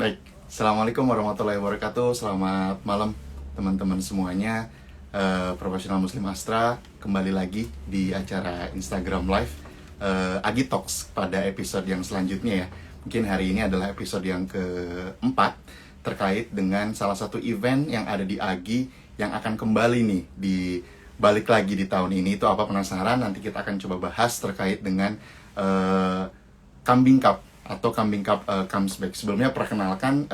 Baik, Assalamualaikum warahmatullahi wabarakatuh. Selamat malam teman-teman semuanya. Profesional Muslim Astra kembali lagi di acara Instagram Live Agi Talks pada episode yang selanjutnya ya. Mungkin hari ini adalah episode yang keempat terkait dengan salah satu event yang ada di Agi yang akan kembali nih di balik lagi di tahun ini. Itu apa, penasaran? Nanti kita akan coba bahas terkait dengan Kambing Cup atau Kambing Cup Comes Back. Sebelumnya perkenalkan,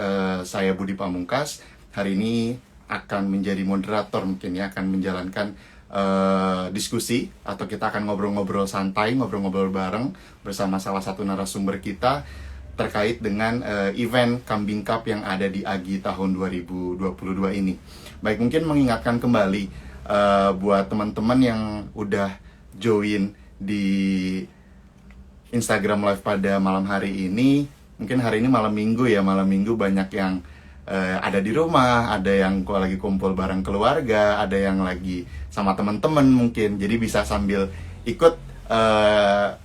saya Budi Pamungkas. Hari ini akan menjadi moderator, mungkin ya, akan menjalankan diskusi, atau kita akan ngobrol-ngobrol santai, ngobrol-ngobrol bareng bersama salah satu narasumber kita terkait dengan event Kambing Cup yang ada di Agi tahun 2022 ini. Baik, mungkin mengingatkan kembali buat teman-teman yang udah join di Instagram Live pada malam hari ini. Mungkin hari ini malam minggu ya, malam minggu banyak yang ada di rumah, ada yang lagi kumpul bareng keluarga, ada yang lagi sama teman-teman mungkin. Jadi bisa sambil ikut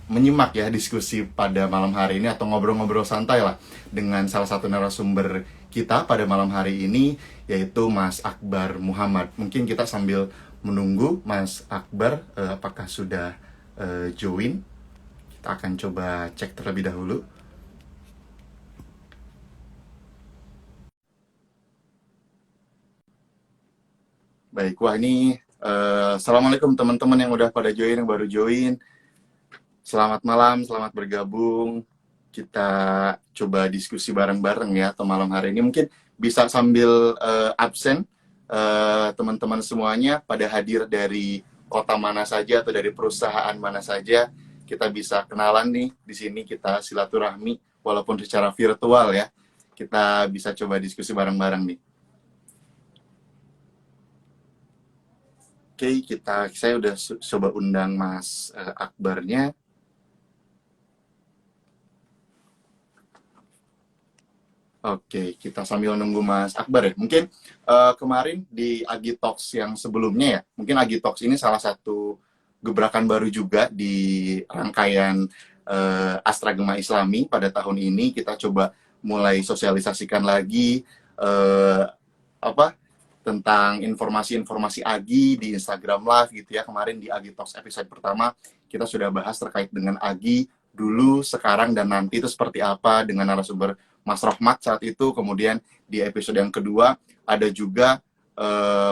menyimak ya diskusi pada malam hari ini, atau ngobrol-ngobrol santai lah dengan salah satu narasumber kita pada malam hari ini, yaitu Mas Akbar Muhammad. Mungkin kita sambil menunggu Mas Akbar apakah sudah join. Kita akan coba cek terlebih dahulu. Baik, wah ini Assalamualaikum teman-teman yang udah pada join, yang baru join. Selamat malam, selamat bergabung. Kita coba diskusi bareng-bareng ya, atau malam hari ini. Mungkin bisa sambil absen teman-teman semuanya pada hadir dari kota mana saja atau dari perusahaan mana saja. Kita bisa kenalan nih di sini, kita silaturahmi walaupun secara virtual ya. Kita bisa coba diskusi bareng-bareng nih. Oke, saya udah coba undang Mas Akbarnya. Oke, kita sambil nunggu Mas Akbar ya. Mungkin kemarin di Agi Talks yang sebelumnya ya, mungkin Agi Talks ini salah satu gebrakan baru juga di rangkaian Astra Gema Islami pada tahun ini. Kita coba mulai sosialisasikan lagi apa tentang informasi-informasi Agi di Instagram Live gitu ya. Kemarin di Agi Talks episode pertama kita sudah bahas terkait dengan Agi dulu, sekarang, dan nanti itu seperti apa dengan narasumber Mas Rohmat saat itu. Kemudian di episode yang kedua ada juga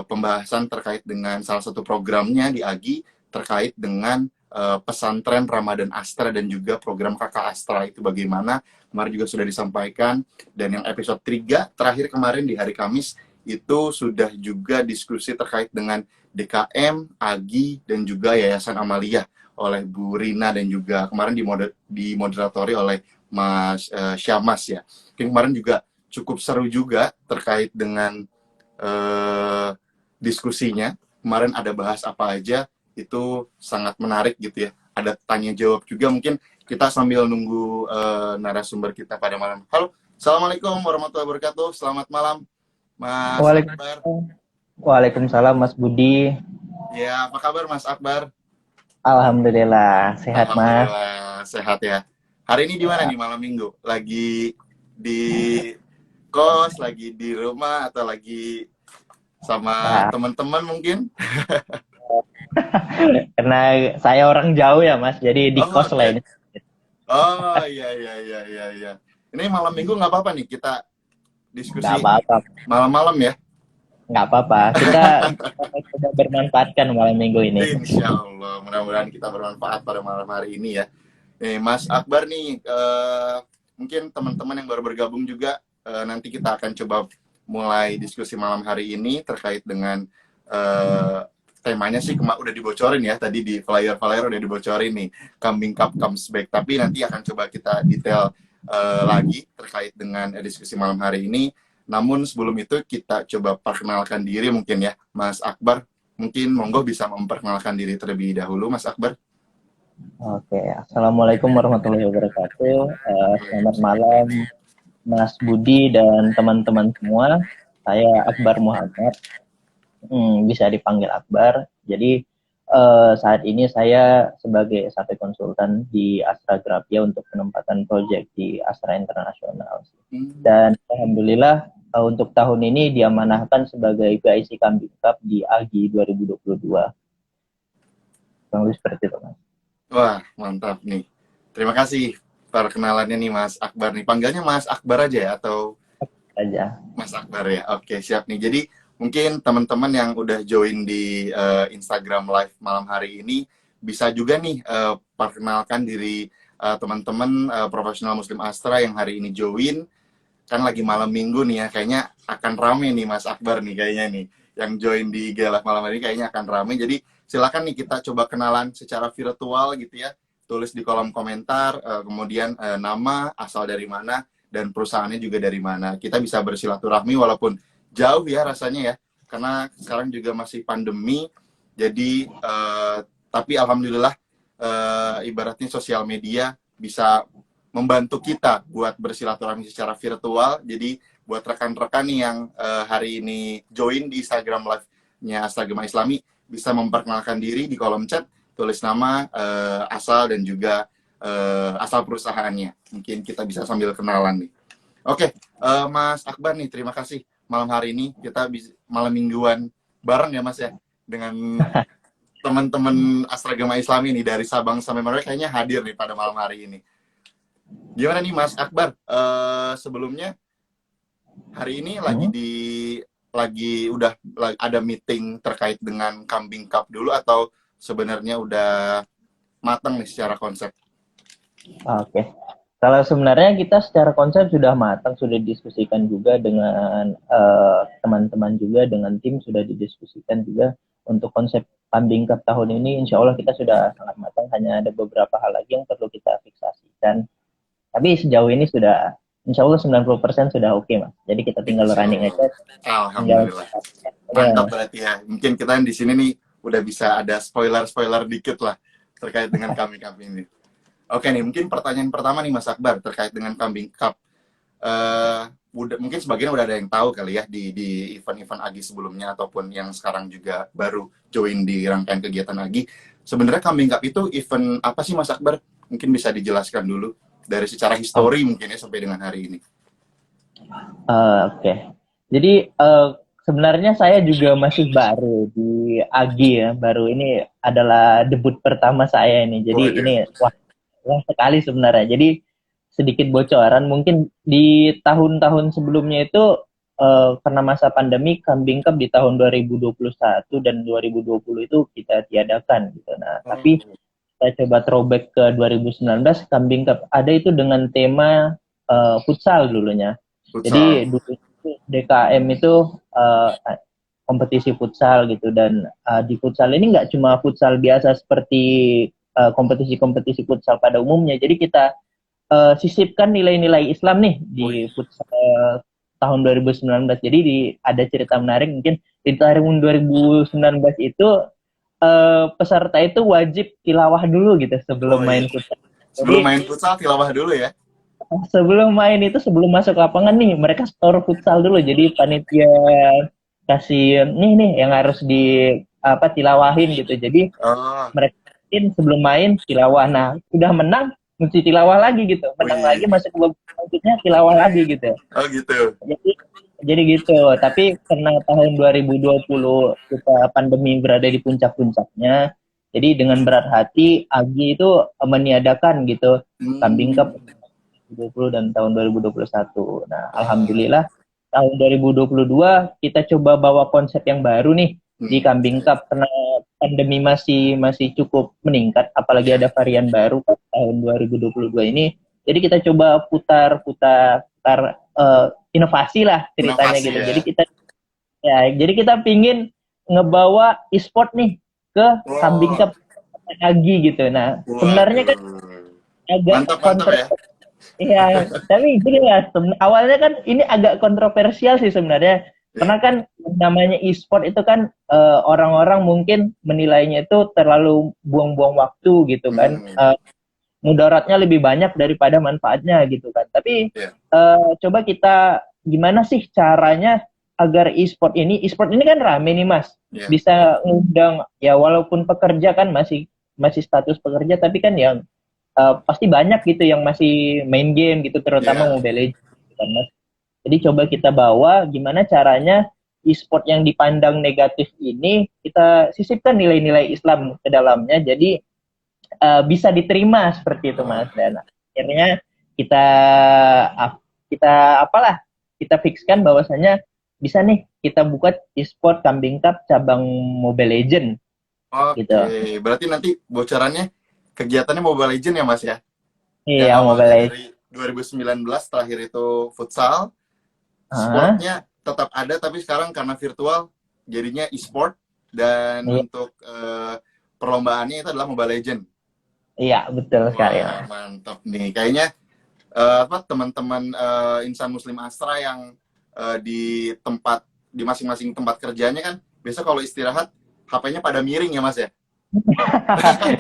pembahasan terkait dengan salah satu programnya di Agi terkait dengan pesantren Ramadan Astra dan juga program Kakak Astra itu bagaimana. Kemarin juga sudah disampaikan. Dan yang episode 3 terakhir kemarin di hari Kamis itu sudah juga diskusi terkait dengan DKM, Agi, dan juga Yayasan Amaliyah oleh Bu Rina, dan juga kemarin dimoderatori oleh Mas Syamas ya. Kemarin juga cukup seru juga terkait dengan diskusinya. Kemarin ada bahas apa aja, itu sangat menarik gitu ya. Ada tanya jawab juga, mungkin kita sambil nunggu narasumber kita pada malam. Halo, Assalamualaikum warahmatullahi wabarakatuh. Selamat malam, Mas Akbar. Waalaikumsalam Mas Budi. Ya, apa kabar Mas Akbar? Alhamdulillah sehat Mas. Alhamdulillah sehat ya. Hari ini di mana nih malam minggu? Lagi di kos, lagi di rumah, atau lagi sama Nah, teman-teman mungkin? karena saya orang jauh ya Mas, jadi di Oh, kos lah oke. ini. Oh, iya, iya, iya, iya, iya. Ini malam minggu nggak apa-apa nih kita Nggak diskusi apa-apa, malam-malam ya? nggak apa-apa. Kita coba bermanfaatkan malam minggu ini. Insya Allah, mudah-mudahan kita bermanfaat pada malam hari ini ya. Nih, Mas Akbar nih, mungkin teman-teman yang baru bergabung juga, nanti kita akan coba mulai diskusi malam hari ini terkait dengan temanya sih udah dibocorin ya, tadi di flyer-flyer udah dibocorin nih, Kambing Cup Comes Back. Tapi nanti akan coba kita detail lagi terkait dengan diskusi malam hari ini. Namun sebelum itu kita coba perkenalkan diri mungkin ya, Mas Akbar. Mungkin monggo bisa memperkenalkan diri terlebih dahulu, Mas Akbar. Oke, Assalamualaikum warahmatullahi wabarakatuh. Selamat malam Mas Budi dan teman-teman semua. Saya Akbar Muhammad. Bisa dipanggil Akbar. Jadi saat ini saya sebagai SAP konsultan di Astra Grafia untuk penempatan proyek di Astra Internasional. Dan alhamdulillah untuk tahun ini diamanahkan sebagai PIC Kambing Cup di AGI 2022. Kurang lebih seperti itu, Mas. Wah, mantap nih. Terima kasih perkenalannya nih Mas Akbar nih. Panggilnya Mas Akbar aja ya atau Aja. Mas Akbar ya? Oke, siap nih. Jadi mungkin teman-teman yang udah join di Instagram Live malam hari ini bisa juga nih perkenalkan diri teman-teman profesional Muslim Astra yang hari ini join. Kan lagi malam minggu nih ya, kayaknya akan rame nih Mas Akbar nih kayaknya nih. Yang join di IG Live malam hari ini kayaknya akan rame. Jadi silakan nih kita coba kenalan secara virtual gitu ya. Tulis di kolom komentar, kemudian nama, asal dari mana, dan perusahaannya juga dari mana. Kita bisa bersilaturahmi walaupun jauh ya rasanya ya, karena sekarang juga masih pandemi. Jadi tapi alhamdulillah ibaratnya sosial media bisa membantu kita buat bersilaturahmi secara virtual. Jadi buat rekan-rekan nih yang hari ini join di Instagram Live-nya Astra Gema Islami bisa memperkenalkan diri di kolom chat, tulis nama, asal dan juga asal perusahaannya. Mungkin kita bisa sambil kenalan nih. Oke, Mas Akbar nih, terima kasih malam hari ini kita bisa malam mingguan bareng ya Mas ya dengan teman-teman Astra Gema Islami nih dari Sabang sampai Merauke kayaknya hadir nih pada malam hari ini. Gimana nih Mas Akbar? Sebelumnya hari ini lagi udah ada meeting terkait dengan Kambing Cup dulu atau sebenarnya udah matang nih secara konsep? Oke. Kalau sebenarnya kita secara konsep sudah matang, sudah diskusikan juga dengan teman-teman juga, dengan tim sudah didiskusikan juga untuk konsep Kambing Cup tahun ini. Insya Allah kita sudah sangat matang, hanya ada beberapa hal lagi yang perlu kita fiksasikan. Tapi sejauh ini sudah, insya Allah 90% sudah oke, Mas. Jadi kita tinggal running aja. Alhamdulillah. Mantap berarti ya. Mungkin kita di sini nih udah bisa ada spoiler dikit lah terkait dengan kami ini. Oke nih, mungkin pertanyaan pertama nih Mas Akbar terkait dengan Kambing Cup. Mungkin sebagian udah ada yang tahu kali ya di event-event AGI sebelumnya ataupun yang sekarang juga baru join di rangkaian kegiatan AGI. Sebenarnya Kambing Cup itu event apa sih Mas Akbar? Mungkin bisa dijelaskan dulu dari secara histori mungkin ya sampai dengan hari ini. Oke. Jadi sebenarnya saya juga masih baru di AGI ya. Baru ini adalah debut pertama saya ini. Jadi ini wah sekali sebenarnya. Jadi sedikit bocoran, mungkin di tahun-tahun sebelumnya itu karena masa pandemi Kambing Cup di tahun 2021 dan 2020 itu kita tiadakan gitu. Nah, tapi saya coba throwback ke 2019 Kambing Cup ada itu dengan tema futsal dulunya. Jadi dulu DKM itu kompetisi futsal gitu, dan di futsal ini nggak cuma futsal biasa seperti kompetisi-kompetisi futsal pada umumnya. Jadi kita sisipkan nilai-nilai Islam nih di futsal tahun 2019. Jadi ada cerita menarik, mungkin di tahun 2019 itu peserta itu wajib tilawah dulu gitu sebelum main futsal. Sebelum main futsal tilawah dulu ya? Sebelum main itu, sebelum masuk lapangan nih, mereka store futsal dulu. Jadi panitia kasih nih yang harus tilawahin gitu. Jadi mereka sebelum main tilawah. Nah, sudah menang mesti tilawah lagi gitu. Menang lagi masuk ke babak selanjutnya tilawah lagi gitu. Oh gitu. Jadi gitu. Tapi karena tahun 2020 kita pandemi berada di puncak-puncaknya, jadi dengan berat hati AGI itu meniadakan gitu Kambing Cup 2020 dan tahun 2021. Nah, alhamdulillah tahun 2022 kita coba bawa konsep yang baru nih di Kambing Cup, karena pandemi masih cukup meningkat, apalagi ada varian baru tahun 2022 ini. Jadi kita coba putar inovasi lah ceritanya gitu. Ya. Jadi kita pingin ngebawa e-sport nih ke Kambing Cup lagi gitu. Nah, sebenarnya kan agak kontroversial. Iya, tapi gini lah, awalnya kan ini agak kontroversial sih sebenarnya. Karena kan namanya e-sport itu kan orang-orang mungkin menilainya itu terlalu buang-buang waktu gitu kan. Mudaratnya lebih banyak daripada manfaatnya gitu kan. Tapi coba kita gimana sih caranya agar e-sport ini kan rame nih Mas, Iya. bisa ngundang ya walaupun pekerja kan masih masih status pekerja tapi kan yang pasti banyak gitu yang masih main game gitu terutama Iya. Mobile Legends gitu kan Mas. Jadi coba kita bawa gimana caranya e-sport yang dipandang negatif ini kita sisipkan nilai-nilai Islam ke dalamnya. Jadi bisa diterima seperti itu Mas. Wah. Dan akhirnya kita kita apalah kita fixkan bahwasanya bisa nih kita buka e-sport Kambing Cup cabang Mobile Legend gitu. Oke, berarti nanti bocorannya kegiatannya Mobile Legends ya Mas ya? Yang Iya Mobile awalnya Legend. dari 2019 terakhir itu futsal, Ah, sportnya tetap ada tapi sekarang karena virtual jadinya e-sport dan iya, untuk perlombaannya itu adalah Mobile Legends. iya betul sekali Wah, Mas. mantap nih. Kayaknya apa teman-teman insan muslim Astra yang di masing-masing tempat kerjanya kan biasa kalau istirahat HP-nya pada miring ya Mas ya.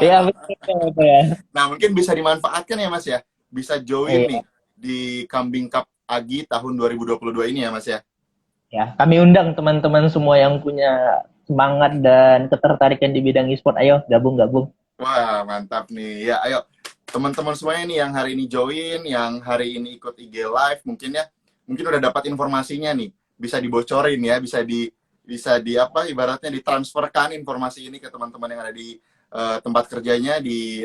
Iya betul, betul ya. Nah, mungkin bisa dimanfaatkan ya Mas ya. Bisa join nih Iya, di Kambing Cup Agi tahun 2022 ini ya Mas ya. ya. Kami undang teman-teman semua yang punya semangat dan ketertarikan di bidang e-sport. Ayo gabung-gabung. Wah, mantap nih. Ya, ayo teman-teman semuanya nih yang hari ini join, yang hari ini ikut IG live mungkin ya, mungkin udah dapat informasinya nih. Bisa dibocorin ya, bisa di apa ibaratnya ditransferkan informasi ini ke teman-teman yang ada di tempat kerjanya di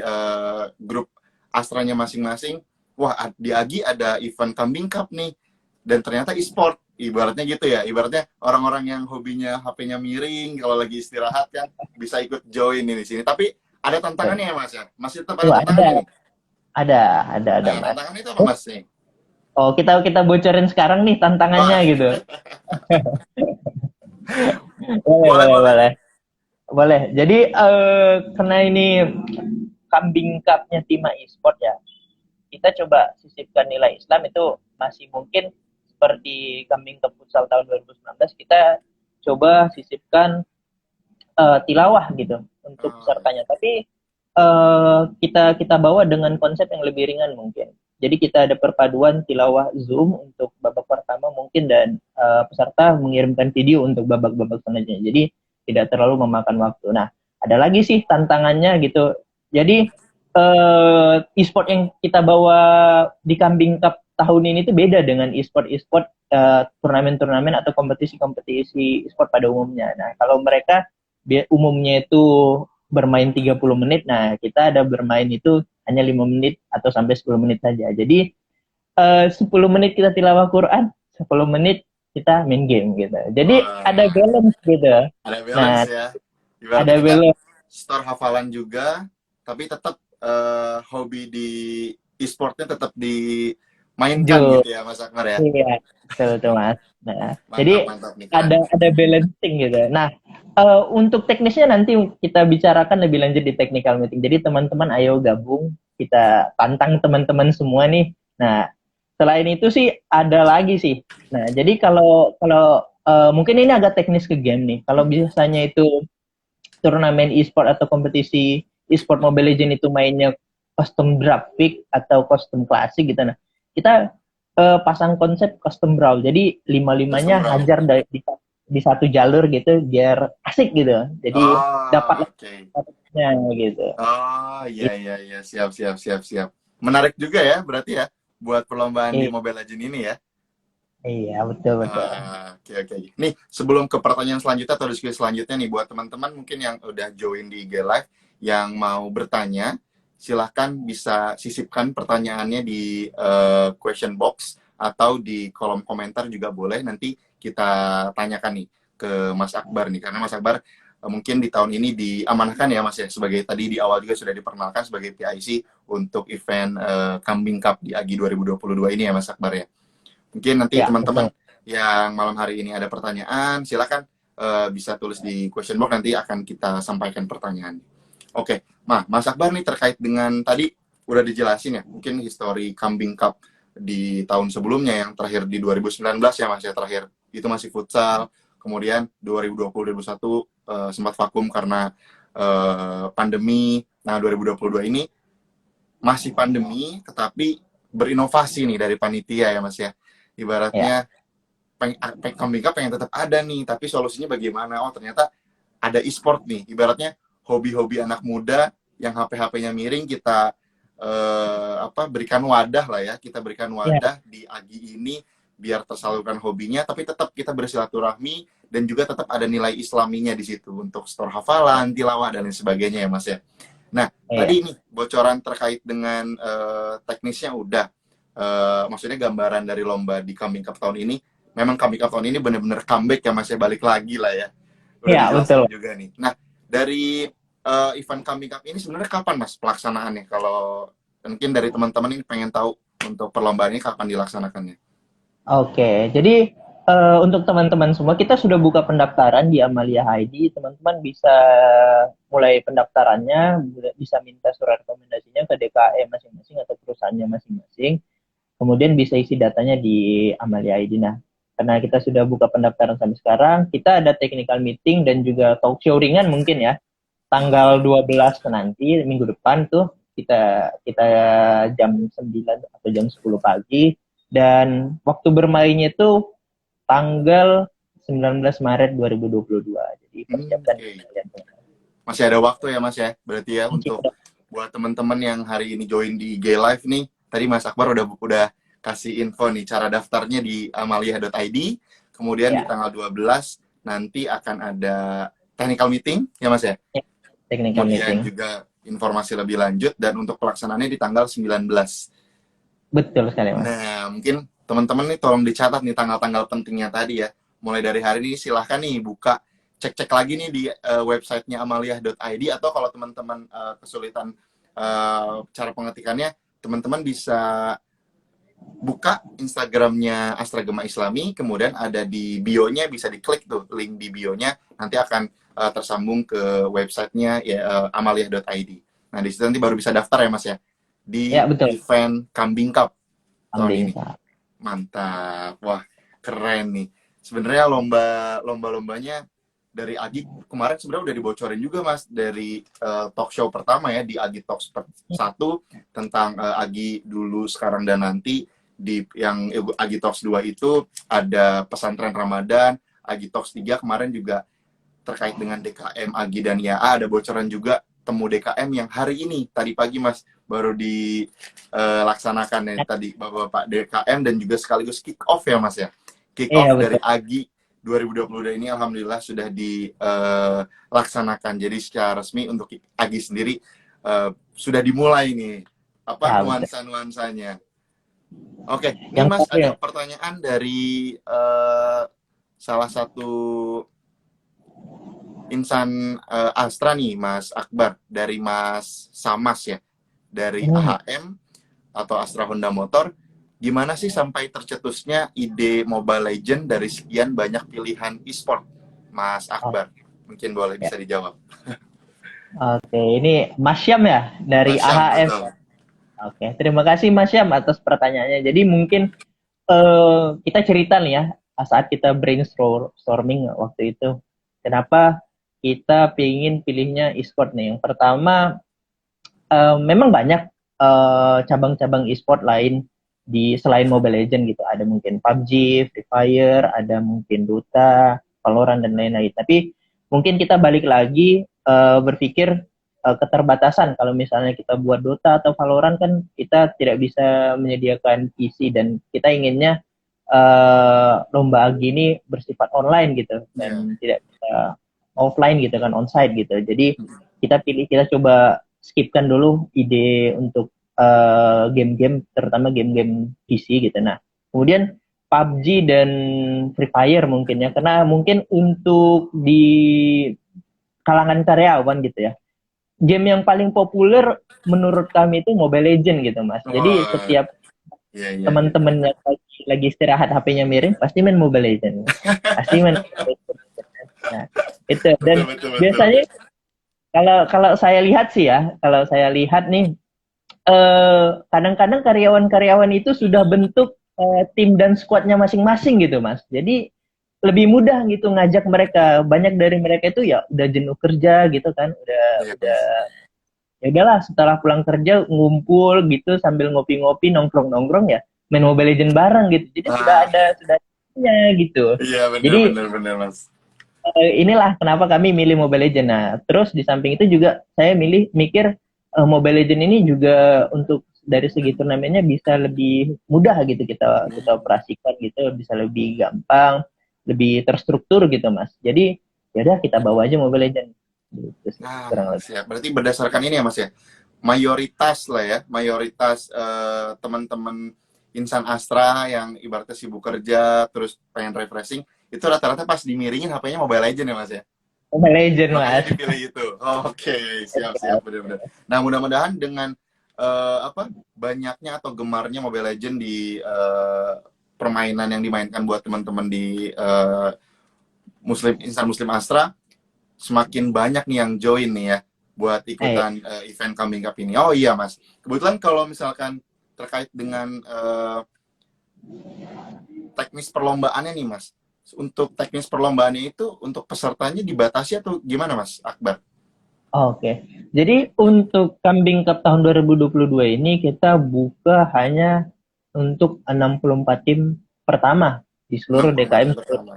grup Astranya masing-masing. Wah, di Agi ada event Kambing Cup nih. Dan ternyata e-sport, ibaratnya gitu ya. Ibaratnya orang-orang yang hobinya HP-nya miring kalau lagi istirahat kan bisa ikut join ini di sini. Tapi ada tantangannya ya Mas ya? Masih tetap ada Oh, tantangannya nih? ada, ada Nah, Mas. tantangannya itu apa Mas nih? Oh, kita kita bocorin sekarang nih tantangannya Wah, gitu. Boleh, boleh, boleh, boleh. boleh. Boleh. Jadi karena ini kambing cup-nya Tima e-sport ya, kita coba sisipkan nilai Islam itu masih mungkin seperti kambing cup futsal tahun 2019 kita coba sisipkan tilawah gitu untuk Oh, pesertanya. Tapi kita kita bawa dengan konsep yang lebih ringan mungkin. Jadi kita ada perpaduan tilawah Zoom untuk babak pertama mungkin dan peserta mengirimkan video untuk babak-babak selanjutnya. Jadi tidak terlalu memakan waktu. Nah, ada lagi sih tantangannya gitu. Jadi e-sport yang kita bawa di Kambing Cup tahun ini tuh beda dengan e-sport turnamen-turnamen atau kompetisi-kompetisi e-sport pada umumnya. Nah, kalau mereka umumnya itu bermain 30 menit. Nah, kita ada bermain itu hanya 5 menit atau sampai 10 menit saja. Jadi 10 menit kita tilawah Quran, 10 menit kita main game gitu. Jadi ada wah, balance gitu. ada balance Nah, ya. ada Ibaratnya kita balance. store hafalan juga, tapi tetap hobi di e-sportnya tetap dimainkan Jo, gitu ya Mas Akbar ya. iya, betul, betul Mas. Nah, jadi Mantap, mantap nih, keren. ada balancing gitu. Nah, untuk teknisnya nanti kita bicarakan lebih lanjut di technical meeting. Jadi teman-teman ayo gabung, kita tantang teman-teman semua nih. Nah, selain itu sih ada lagi sih. Nah, jadi kalau kalau mungkin ini agak teknis ke game nih. Kalau biasanya itu turnamen e-sport atau kompetisi e-sport Mobile Legends itu mainnya custom grafik atau custom klasik gitu. Nah, kita pasang konsep custom brawl. Jadi Custom lima-limanya Brawl. hajar di satu jalur gitu biar asik gitu. Jadi Oh, dapat oke. nya gitu. Oh, iya, iya, iya. Siap, siap, siap, siap. Menarik juga ya, berarti ya, buat perlombaan di Iya, Mobile Legends ini ya. iya betul betul. Oke, oke. Nih, sebelum ke pertanyaan selanjutnya atau diskusi selanjutnya nih, buat teman-teman mungkin yang udah join di IG Live, yang mau bertanya, silahkan bisa sisipkan pertanyaannya di question box atau di kolom komentar juga boleh. Nanti kita tanyakan nih ke Mas Akbar nih, karena Mas Akbar mungkin di tahun ini diamanahkan ya Mas ya, sebagai tadi di awal juga sudah diperkenalkan sebagai PIC untuk event Kambing Cup di AGI 2022 ini ya Mas Akbar ya. Mungkin nanti Ya teman-teman betul. yang malam hari ini ada pertanyaan, silakan bisa tulis di question box, nanti akan kita sampaikan pertanyaan. Oke, Mas Akbar nih terkait dengan tadi udah dijelasin ya, mungkin histori Kambing Cup di tahun sebelumnya yang terakhir di 2019 ya Mas ya, terakhir itu masih futsal, kemudian 2020-2021 sempat vakum karena pandemi. Nah, 2022 ini masih pandemi tetapi berinovasi nih dari panitia ya Mas ya. Ya, Ibaratnya Kambing Cup pengen tetap ada nih, tapi solusinya bagaimana? Oh ternyata ada e-sport nih, ibaratnya hobi-hobi anak muda yang HP-HP-nya miring, kita berikan wadah lah ya, kita berikan Ya, wadah di Agi ini biar tersalurkan hobinya, tapi tetap kita bersilaturahmi dan juga tetap ada nilai islaminya di situ untuk store hafalan, tilawah dan lain sebagainya ya Mas ya. Nah, iya. tadi ini bocoran terkait dengan teknisnya udah. Maksudnya gambaran dari lomba di Kambing Cup tahun ini, memang Kambing Cup tahun ini benar-benar comeback ya Mas ya, balik lagi lah ya. Udah Iya, betul. dijelaskan juga nih. Nah, dari event Kambing Cup ini sebenarnya kapan Mas pelaksanaannya? Kalau mungkin dari teman-teman ini pengen tahu untuk perlombaan ini kapan dilaksanakannya? Oke, jadi untuk teman-teman semua kita sudah buka pendaftaran di Amalia ID. Teman-teman bisa mulai pendaftarannya, bisa minta surat rekomendasinya ke DKE masing-masing atau perusahaannya masing-masing. Kemudian bisa isi datanya di Amalia ID. Nah, karena kita sudah buka pendaftaran sampai sekarang, kita ada technical meeting dan juga talk show ringan mungkin ya. Tanggal 12 nanti minggu depan tuh kita kita jam 9 atau jam 10 pagi, dan waktu bermainnya itu tanggal 19 Maret 2022. Jadi persiapkan Oke. kalian. Masih ada waktu ya Mas ya. Berarti ya Masih untuk ada. buat teman-teman yang hari ini join di IG Live nih, tadi Mas Akbar udah kasih info nih cara daftarnya di amalia.id. Kemudian di Ya, tanggal 12 nanti akan ada technical meeting ya Mas ya. ya, technical Kemudian meeting. juga informasi lebih lanjut dan untuk pelaksanaannya di tanggal 19. Betul sekali, Mas. Nah, mungkin teman-teman nih tolong dicatat nih tanggal-tanggal pentingnya tadi ya. Mulai dari hari ini silahkan nih buka, cek-cek lagi nih di websitenya amalia.id, atau kalau teman-teman kesulitan cara pengetikannya, teman-teman bisa buka Instagramnya Astra Gema Islami, kemudian ada di bio-nya, bisa diklik tuh link di bio-nya, nanti akan tersambung ke websitenya ya, amalia.id. Nah, di situ nanti baru bisa daftar ya Mas ya, di Ya, betul. event Kambing Cup tahun Kambing. ini. Mantap. Wah, keren nih. Sebenarnya lomba-lombanya dari Agi kemarin sebenarnya udah dibocorin juga Mas dari talk show pertama ya di Agi Talks 1 tentang Agi dulu, sekarang dan nanti. Di yang Agi Talks 2 itu ada pesantren Ramadan, Agi Talks 3 kemarin juga terkait dengan DKM Agi dan YA, ada bocoran juga temu DKM yang hari ini tadi pagi Mas baru dilaksanakan ya tadi Bapak DKM, dan juga sekaligus kick off ya Mas ya. Kick Iya, off dari betul. Agi 2022 ini alhamdulillah sudah dilaksanakan. Jadi secara resmi untuk Agi sendiri sudah dimulai nih apa Ya, betul. nuansa-nuansanya. Oke, ini Yang Mas terakhir, ada pertanyaan dari salah satu insan Astra nih, Mas Akbar, dari Mas Samas ya, dari hmm, AHM atau Astra Honda Motor. Gimana sih sampai tercetusnya ide Mobile Legend dari sekian banyak pilihan e-sport, Mas oh, Akbar? Mungkin boleh ya. bisa dijawab. Oke, ini Mas Syam ya dari Mas Syam, AHM. betul. Oke, terima kasih Mas Syam atas pertanyaannya. Jadi mungkin kita cerita nih ya saat kita brainstorming waktu itu, kenapa kita pengen pilihnya e-sport nih. Yang pertama, memang banyak cabang-cabang e-sport lain di selain Mobile Legends gitu. Ada mungkin PUBG, Free Fire, ada mungkin Dota, Valorant dan lain-lain. Tapi mungkin kita balik lagi berpikir keterbatasan. Kalau misalnya kita buat Dota atau Valorant kan kita tidak bisa menyediakan PC, dan kita inginnya lomba gini bersifat online gitu Ya. dan tidak bisa offline gitu kan, onsite gitu. Jadi kita coba skipkan dulu ide untuk game-game, terutama game-game PC gitu. Nah, kemudian PUBG dan Free Fire mungkin ya, karena mungkin untuk di kalangan karyawan gitu ya, game yang paling populer menurut kami itu Mobile Legend gitu Mas. Jadi Oh, setiap iya iya iya. teman-teman yang lagi istirahat HP-nya miring pasti main Mobile Legend, pasti main Mobile Legend. Nah, itu. Dan Betul betul betul. biasanya kalau kalau saya lihat sih ya, kalau saya lihat nih, kadang-kadang karyawan-karyawan itu sudah bentuk tim dan squadnya masing-masing gitu Mas. Jadi lebih mudah gitu ngajak mereka. Banyak dari mereka itu ya udah jenuh kerja gitu kan, Iya udah Mas. ya udahlah setelah pulang kerja ngumpul gitu sambil ngopi-ngopi, nongkrong-nongkrong ya main Mobile Legend bareng gitu. Jadi sudah Ah, ada gitu. Iya, benar Jadi benar benar, Mas. inilah kenapa kami milih Mobile Legends. Nah, terus di samping itu juga saya mikir Mobile Legends ini juga untuk dari segi turnamennya bisa lebih mudah gitu kita Hmm. kita operasikan gitu, bisa lebih gampang, lebih terstruktur gitu, Mas. Jadi ya udah kita bawa aja Mobile Legends gitu sih, kurang Nah, lebih. siap. Berarti berdasarkan ini ya, Mas ya. Mayoritas lah ya, mayoritas teman-teman insan Astra yang ibaratnya sibuk kerja terus pengen refreshing, itu rata-rata pas dimiringin HP-nya Mobile Legends ya, Mas ya. Mobile Legends, Makanya Mas. dipilih itu. Oke, siap-siap benar-benar. Nah, mudah-mudahan dengan apa banyaknya atau gemarnya Mobile Legends di permainan yang dimainkan buat teman-teman di Muslim Insan Muslim Astra, semakin banyak nih yang join nih ya buat Eh, ikutan event Kambing Cup ini. Oh iya, Mas. Kebetulan kalau misalkan terkait dengan teknis perlombaannya nih, Mas. Untuk teknis perlombaannya itu untuk pesertanya dibatasi atau gimana, Mas Akbar? Oke. Jadi untuk Kambing Cup tahun 2022 ini kita buka hanya untuk 64 tim pertama di seluruh 64 DKM. tim pertama.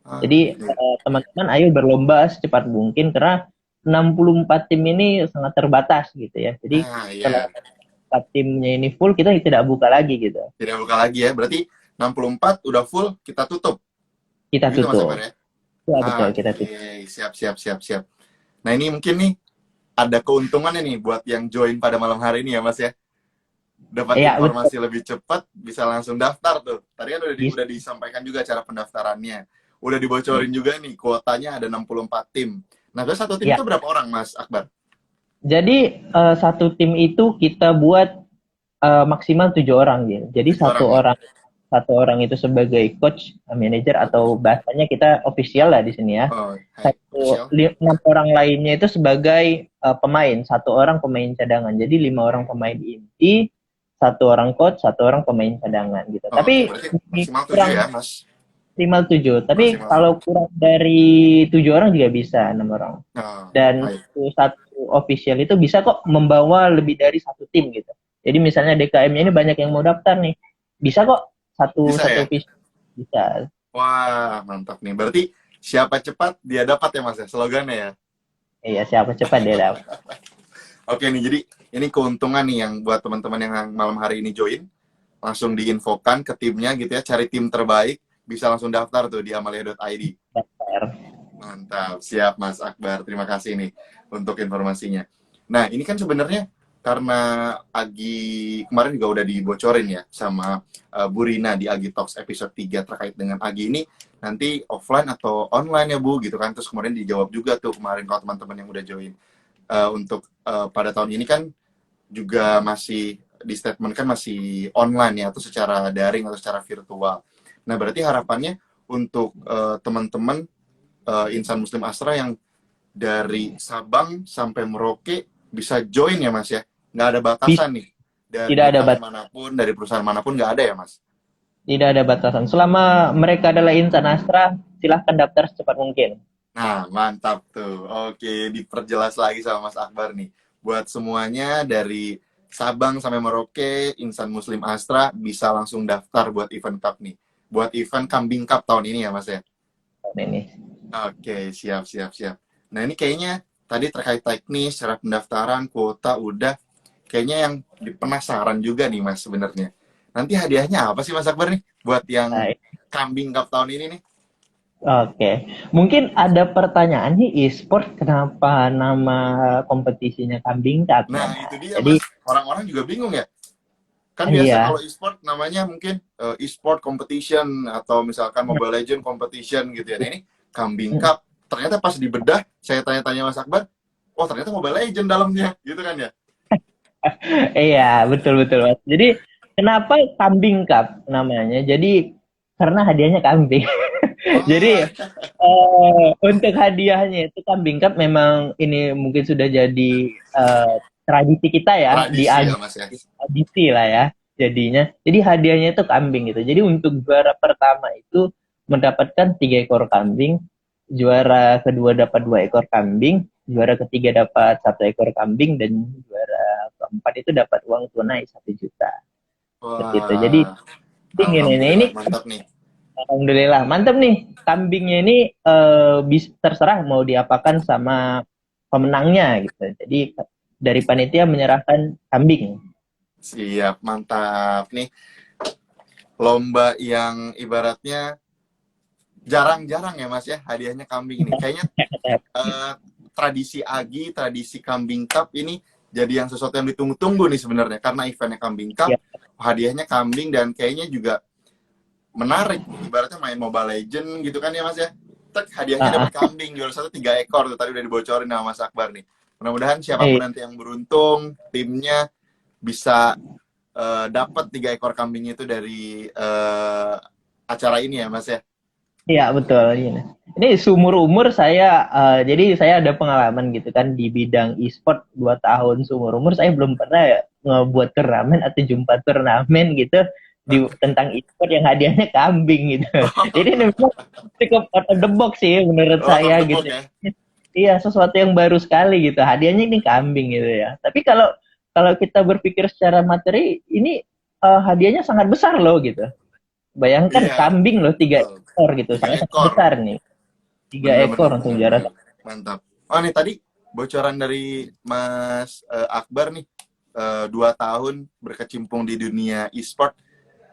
Ah, Jadi iya. teman-teman ayo berlomba secepat mungkin karena 64 tim ini sangat terbatas gitu ya. Jadi Nah, setelah iya. 4 timnya ini full kita tidak buka lagi gitu. Tidak buka lagi ya. Berarti 64 udah full, kita tutup. Kita Begitu, Mas Akbar tutup. ya? Ya betul Ah, kita oke. tutup. Siap, siap, siap, siap. Nah, ini mungkin nih ada keuntungannya nih buat yang join pada malam hari ini ya, Mas ya. Dapat Iya betul. informasi lebih cepat, bisa langsung daftar tuh. Tadi kan Bisa. udah disampaikan juga cara pendaftarannya. Udah dibocorin juga nih, kuotanya ada 64 tim. Nah, terus satu tim Ya. itu berapa orang, Mas Akbar? Jadi satu tim itu kita buat maksimal 7 orang ya. Jadi 7 orang nih. satu orang itu sebagai coach, manager atau Oke. bahasanya kita official lah di sini ya. Oh, hai, official. 6 orang lainnya itu sebagai pemain, 1 orang pemain cadangan. Jadi 5 orang pemain inti, 1 orang coach, 1 orang pemain cadangan gitu. Oh, oke, Tapi berarti ini maksimal 7 kurang ya, Mas? minimal 7. Tapi Maksimal 7. kalau kurang dari 7 orang juga bisa 6 orang. Oh, Dan hai. satu official itu bisa kok membawa lebih dari satu tim gitu. Jadi misalnya DKM-nya ini banyak yang mau daftar nih, bisa kok satu Bisa satu ya? official bisa. Wah, mantap nih. Berarti siapa cepat dia dapat ya, Mas ya, slogannya ya. Iya, siapa cepat dia dapat. Oke nih, jadi ini keuntungan nih yang buat teman-teman yang malam hari ini join, langsung diinfokan ke timnya gitu ya, cari tim terbaik, bisa langsung daftar tuh di amalia.id. Daftar. Mantap, siap Mas Akbar. Terima kasih nih untuk informasinya. Nah, ini kan sebenarnya karena Agi kemarin juga udah dibocorin ya sama Bu Rina di Agi Talks episode 3 terkait dengan Agi ini nanti offline atau online ya Bu gitu kan. Terus kemudian dijawab juga tuh kemarin kalau teman-teman yang udah join. Untuk pada tahun ini kan juga masih di statement kan masih online ya atau secara daring atau secara virtual. Nah, berarti harapannya untuk teman-teman insan Muslim Astra yang dari Sabang sampai Merauke bisa join ya Mas ya? Nggak ada Bisa, batasan nih. Dari tidak ada DKM manapun, dari perusahaan manapun nggak ada ya Mas? tidak ada batasan. Selama mereka adalah insan Astra, silahkan daftar secepat mungkin. Nah, mantap tuh. Oke, diperjelas lagi sama Mas Akbar nih. Buat semuanya dari Sabang sampai Merauke, insan Muslim Astra bisa langsung daftar buat event cup nih. Buat event Kambing Cup tahun ini ya Mas ya? Ini. Oke, siap, siap, siap. Nah, ini kayaknya tadi terkait teknis, cara pendaftaran, kuota, udah. Kayaknya yang penasaran juga nih, Mas, sebenarnya. Nanti hadiahnya apa sih, Mas Akbar nih? Buat yang Nah, Kambing Cup tahun ini nih? oke, mungkin ada pertanyaan nih e-sport kenapa nama kompetisinya Kambing Cup? Nah, Nah, itu dia, jadi Mas. Orang-orang juga bingung ya. Kan biasa kalau iya, e-sport namanya mungkin e-sport competition atau misalkan Mobile Legend competition gitu ya. Nah, ini Kambing Cup. Ternyata pas dibedah, saya tanya-tanya Mas Akbar, oh ternyata Mobile Legend dalamnya, gitu kan ya? iya betul betul Mas. Jadi kenapa Kambing Cup namanya? Jadi karena hadiahnya kambing. Jadi Oh, untuk hadiahnya itu Kambing Cup memang ini mungkin sudah jadi eh, tradisi kita ya di tradisi ya, Mas ya. tradisi lah ya jadinya. Jadi hadiahnya itu kambing gitu. Jadi untuk juara pertama itu mendapatkan 3 ekor kambing, juara kedua dapat 2 ekor kambing, juara ketiga dapat 1 ekor kambing, dan juara keempat itu dapat uang tunai 1 juta. Seperti itu. Jadi Wah, ingin ini alhamdulillah mantap nih. Alhamdulillah, mantap nih. Kambingnya ini terserah mau diapakan sama pemenangnya gitu. Jadi dari panitia menyerahkan kambing. Siap, mantap nih. Lomba yang ibaratnya jarang-jarang ya Mas ya hadiahnya kambing ini. Kayaknya eh, tradisi Agi, tradisi Kambing Cup ini jadi yang sesuatu yang ditunggu-tunggu nih sebenarnya karena eventnya Kambing Cup, Ya, hadiahnya kambing dan kayaknya juga menarik. Ibaratnya main Mobile Legend gitu kan ya Mas ya. Tek, hadiahnya ah, dapat kambing juara satu 3 ekor tuh tadi udah dibocorin sama Mas Akbar nih. Mudah-mudahan siapapun eh, nanti yang beruntung timnya bisa dapat 3 ekor kambing itu dari acara ini ya Mas ya. iya betul. Ini seumur umur saya, jadi saya ada pengalaman gitu kan di bidang e-sport 2 tahun seumur umur saya belum pernah ya ngebuat turnamen atau jumpa turnamen gitu tentang e-sport yang hadiahnya kambing gitu. Jadi ini memang cukup out of the box sih menurut Oh, saya tebak gitu. ya. Iya, sesuatu yang baru sekali gitu. Hadiahnya ini kambing gitu ya. Tapi kalau kalau kita berpikir secara materi, ini hadiahnya sangat besar loh gitu. Bayangkan Iya, kambing loh tiga betul. ekor gitu. Tiga Sangat ekor. besar nih. Tiga Bener, ekor bener, untuk bener, jarak. bener. Mantap. Oh, nih tadi bocoran dari Mas Akbar nih. 2 tahun berkecimpung di dunia e-sport.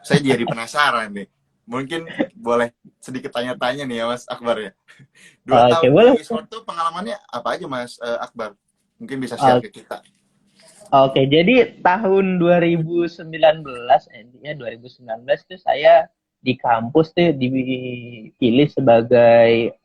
Saya jadi penasaran nih. Mungkin boleh sedikit tanya-tanya nih ya Mas Akbar ya. dua Oke, tahun boleh. di e-sport tuh pengalamannya apa aja Mas Akbar? Mungkin bisa share Oke, ke kita. oke, jadi tahun 2019, intinya 2019 itu saya di kampus tuh dipilih sebagai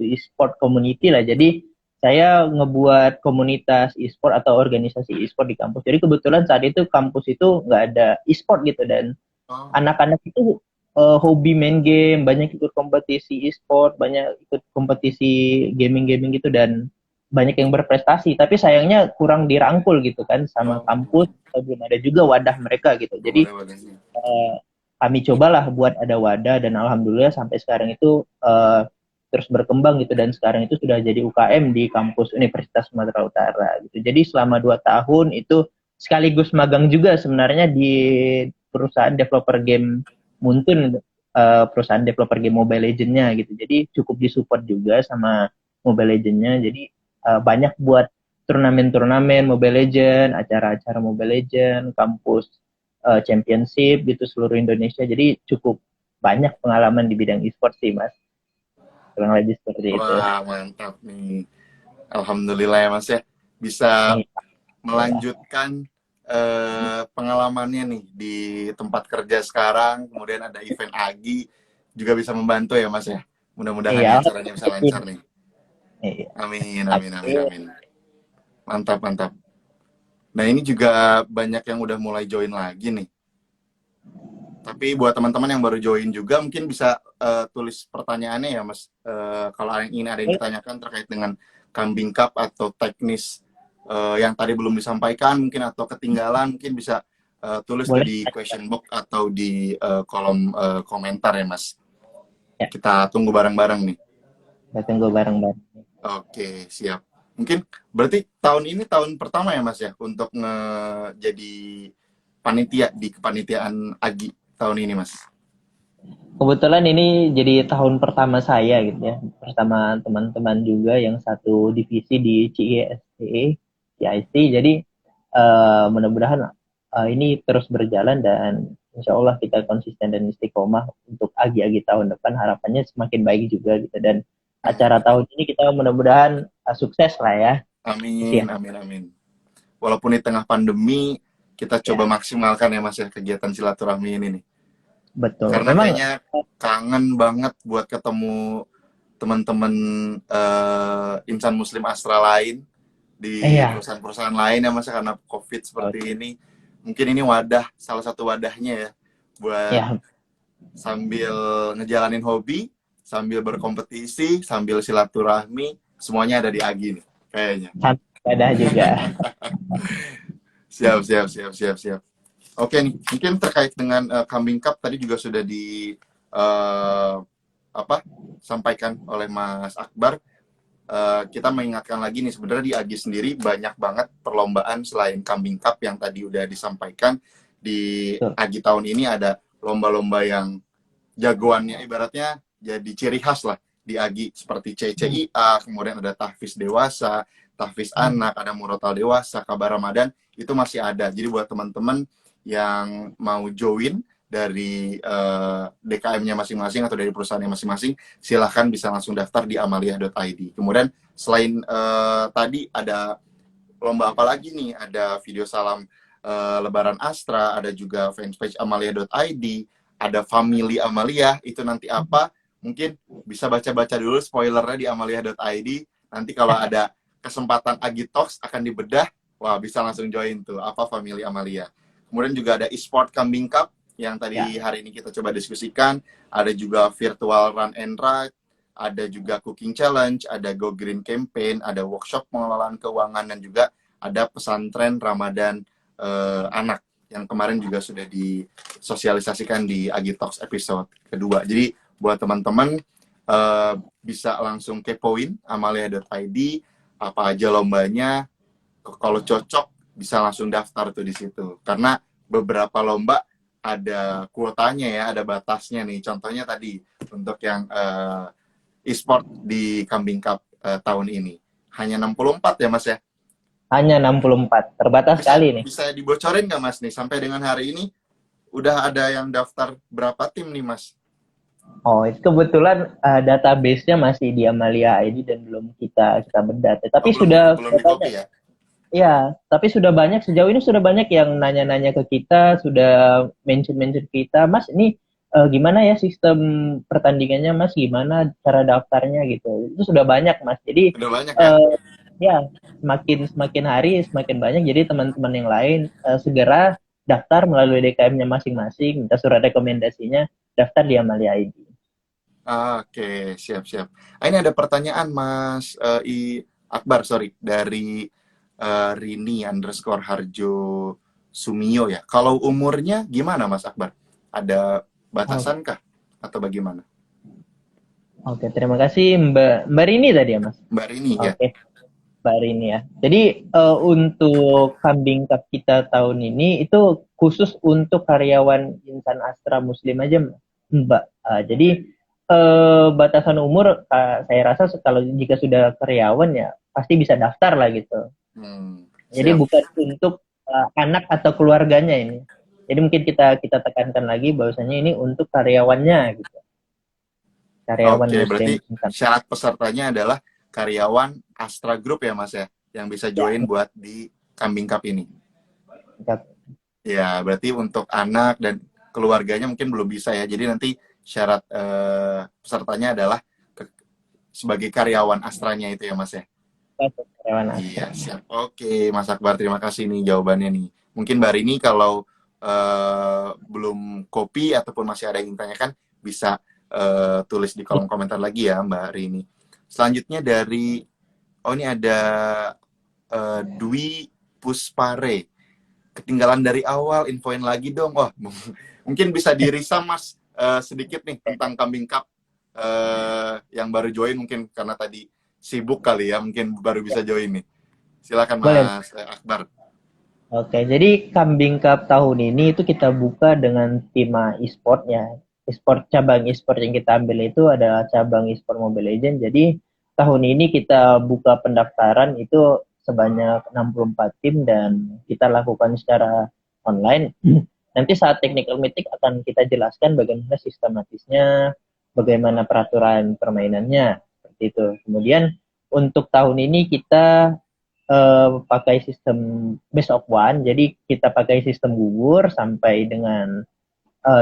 e-sport community lah. Jadi saya ngebuat komunitas e-sport atau organisasi e-sport di kampus. Jadi kebetulan saat itu kampus itu nggak ada e-sport gitu dan Oh, anak-anak itu hobi main game, banyak ikut kompetisi e-sport, banyak ikut kompetisi gaming-gaming gitu dan banyak yang berprestasi. Tapi sayangnya kurang dirangkul gitu kan sama oh, kampus, belum ada juga wadah mereka gitu. belum Jadi ada wadahnya. kami cobalah buat ada wadah dan alhamdulillah sampai sekarang itu terus berkembang gitu dan sekarang itu sudah jadi UKM di kampus Universitas Sumatera Utara gitu. Jadi selama 2 tahun itu sekaligus magang juga sebenarnya di perusahaan developer game Muntun, perusahaan developer game Mobile Legends-nya gitu. Jadi cukup disupport juga sama Mobile Legends-nya. Jadi banyak buat turnamen-turnamen Mobile Legends, acara-acara Mobile Legends, kampus championship gitu seluruh Indonesia. Jadi cukup banyak pengalaman di bidang e-sport sih, Mas. Kurang lebih seperti itu. Wah, mantap nih. Alhamdulillah ya Mas ya. Bisa Nih, alhamdulillah. melanjutkan pengalamannya nih di tempat kerja sekarang, kemudian ada event Agi juga bisa membantu ya Mas ya. Mudah-mudahan nih Iya, acaranya bisa lancar nih. iya. Amin, amin, amin, Amin. amin. Mantap, mantap. Nah ini juga banyak yang udah mulai join lagi nih. Tapi buat teman-teman yang baru join juga mungkin bisa tulis pertanyaannya ya Mas. Kalau ada yang ditanyakan terkait dengan Kambing Cup atau teknis yang tadi belum disampaikan mungkin atau ketinggalan mungkin bisa tulis tuh Boleh di question box atau di kolom komentar ya Mas. ya, Kita tunggu bareng-bareng nih. kita tunggu bareng-bareng. Oke, siap. Mungkin berarti tahun ini tahun pertama ya Mas ya untuk jadi panitia di kepanitiaan Agi tahun ini Mas. Kebetulan ini jadi tahun pertama saya gitu ya, bersama teman-teman juga yang satu divisi di CISC, CIC. Jadi mudah-mudahan ini terus berjalan dan insya Allah kita konsisten dan istiqomah untuk agi-agi tahun depan. Harapannya semakin baik juga gitu dan acara Mantap. tahun ini kita mudah-mudahan sukses lah ya. Amin, Iya, amin, amin. Walaupun di tengah pandemi, kita coba ya, maksimalkan ya Mas ya kegiatan silaturahmi ini nih. betul. Karena Memang kayaknya kangen banget buat ketemu teman-teman insan muslim Astra lain di iya, perusahaan-perusahaan lain ya Mas ya, karena COVID seperti ini. Mungkin ini salah satu wadahnya ya buat ya, sambil ngejalanin hobi, sambil berkompetisi, sambil silaturahmi, semuanya ada di Agi nih kayaknya. ada juga. Siap, siap, siap, siap, siap. Oke nih, mungkin terkait dengan Kambing Cup tadi juga sudah di uh, apa sampaikan oleh Mas Akbar. Kita mengingatkan lagi nih sebenarnya di Agi sendiri banyak banget perlombaan selain Kambing Cup yang tadi udah disampaikan di Betul. Agi tahun ini ada lomba-lomba yang jagoannya, ibaratnya jadi ciri khas lah di Agi, seperti CCIA, kemudian ada tahfiz dewasa, tahfiz anak, ada murotal dewasa, kabar Ramadan, itu masih ada. Jadi buat teman-teman yang mau join dari DKM-nya masing-masing atau dari perusahaannya masing-masing, silahkan bisa langsung daftar di amalia.id. Kemudian selain tadi ada lomba apa lagi nih? Ada video salam Lebaran Astra, ada juga fanpage amalia.id, ada family Amalia, itu nanti apa? Mungkin bisa baca-baca dulu spoilernya di amalia.id. Nanti kalau ada kesempatan Agi Talks akan dibedah, wah bisa langsung join tuh, apa family Amalia. Kemudian juga ada e-sport Kambing Cup, yang tadi hari ini kita coba diskusikan. Ada juga virtual run and ride, ada juga cooking challenge, ada Go Green campaign, ada workshop pengelolaan keuangan, dan juga ada pesantren Ramadan anak yang kemarin juga sudah disosialisasikan di Agi Talks episode kedua. Jadi buat teman-teman bisa langsung kepoin amalia.id, apa aja lombanya, kalau cocok bisa langsung daftar tuh di situ. Karena beberapa lomba ada kuotanya ya, ada batasnya nih. Contohnya tadi untuk yang e-sport di Kambing Cup tahun ini hanya 64 ya Mas ya? Hanya 64, terbatas sekali nih. Bisa dibocorin nggak Mas nih, sampai dengan hari ini udah ada yang daftar berapa tim nih Mas? Oh, itu kebetulan database-nya masih di Amalia ID dan belum kita bedah. Tapi belum di copy ya? Ya, tapi sudah banyak, sejauh ini sudah banyak yang nanya-nanya ke kita, sudah mention-mention kita, Mas ini gimana ya sistem pertandingannya, Mas, gimana cara daftarnya gitu. Itu sudah banyak, Mas. Jadi udah banyak ya? Ya, semakin hari semakin banyak. Jadi teman-teman yang lain segera daftar melalui DKM-nya masing-masing, minta surat rekomendasinya, daftar di Amalia ID. Oke, siap-siap. Ini ada pertanyaan Mas Akbar, sorry, dari Rini _ Harjo Sumio ya. Kalau umurnya gimana Mas Akbar? Ada batasan kah? Atau bagaimana? Oke, terima kasih Mbak Rini tadi ya Mas? Mbak Rini ya. Oke, Mbak Rini ya. Jadi untuk Kambing Cup kita tahun ini itu khusus untuk karyawan Insan Astra Muslim aja Mbak. Jadi batasan umur saya rasa kalau jika sudah karyawan ya pasti bisa daftar lah gitu. Jadi bukan untuk anak atau keluarganya ini. Jadi mungkin kita tekankan lagi bahwasanya ini untuk karyawannya gitu. Karyawan Oke, Muslim. berarti syarat pesertanya adalah karyawan Astra Group ya Mas ya, yang bisa join buat di Kambing Cup ini. Ya, berarti untuk anak dan keluarganya mungkin belum bisa ya. Jadi nanti syarat pesertanya adalah sebagai karyawan Astranya itu ya Mas ya. Iya, siap. Oke, Mas Akbar, terima kasih nih jawabannya nih. Mungkin Mbak Rini kalau belum kopi ataupun masih ada yang tanyakan, bisa tulis di kolom komentar lagi ya Mbak Rini. Selanjutnya dari, ini ada Dwi Puspare. Ketinggalan dari awal, infoin lagi dong. Wah, mungkin bisa dirisam Mas sedikit nih tentang Kambing Cup yang baru join, mungkin karena tadi sibuk kali ya, mungkin baru bisa join nih. Silakan Mas Akbar. Oke, jadi Kambing Cup tahun ini itu kita buka dengan tema e-sportnya. E-sport, cabang e-sport yang kita ambil itu adalah cabang e-sport Mobile Legends. Jadi tahun ini kita buka pendaftaran itu sebanyak 64 tim dan kita lakukan secara online. Nanti saat technical meeting akan kita jelaskan bagaimana sistematisnya, bagaimana peraturan permainannya, seperti itu. Kemudian untuk tahun ini kita pakai sistem best of one, jadi kita pakai sistem gugur sampai dengan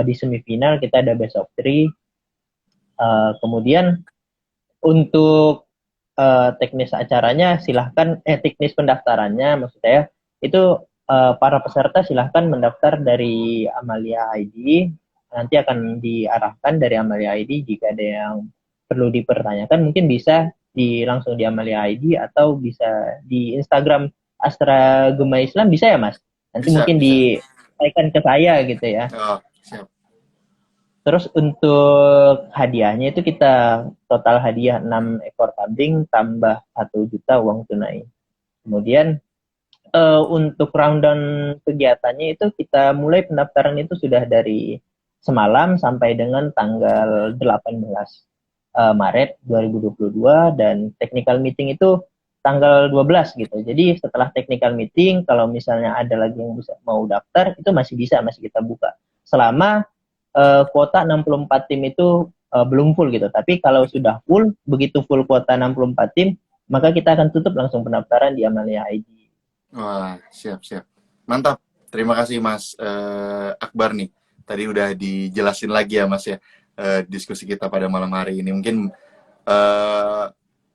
di semifinal kita ada best of three. Kemudian untuk teknis acaranya silahkan, teknis pendaftarannya maksud saya itu para peserta silahkan mendaftar dari Amalia ID, nanti akan diarahkan dari Amalia ID. Jika ada yang perlu dipertanyakan mungkin bisa langsung di Amalia ID atau bisa di Instagram Astra Gema Islam, bisa ya Mas? Nanti bisa, mungkin disampaikan ke saya gitu ya. Oh, siap. Terus untuk hadiahnya itu kita total hadiah 6 ekor kambing tambah 1 juta uang tunai. Kemudian untuk rundown kegiatannya itu kita mulai pendaftaran itu sudah dari semalam sampai dengan tanggal 18 Maret 2022, dan technical meeting itu tanggal 12 gitu. Jadi setelah technical meeting, kalau misalnya ada lagi yang bisa mau daftar, itu masih kita buka. Selama kuota 64 tim itu belum full gitu. Tapi kalau sudah full, begitu full kuota 64 tim, maka kita akan tutup langsung pendaftaran di Amalia ID. Wah, siap, siap. Mantap. Terima kasih Mas Akbar nih. Tadi udah dijelasin lagi ya Mas ya, diskusi kita pada malam hari ini. Mungkin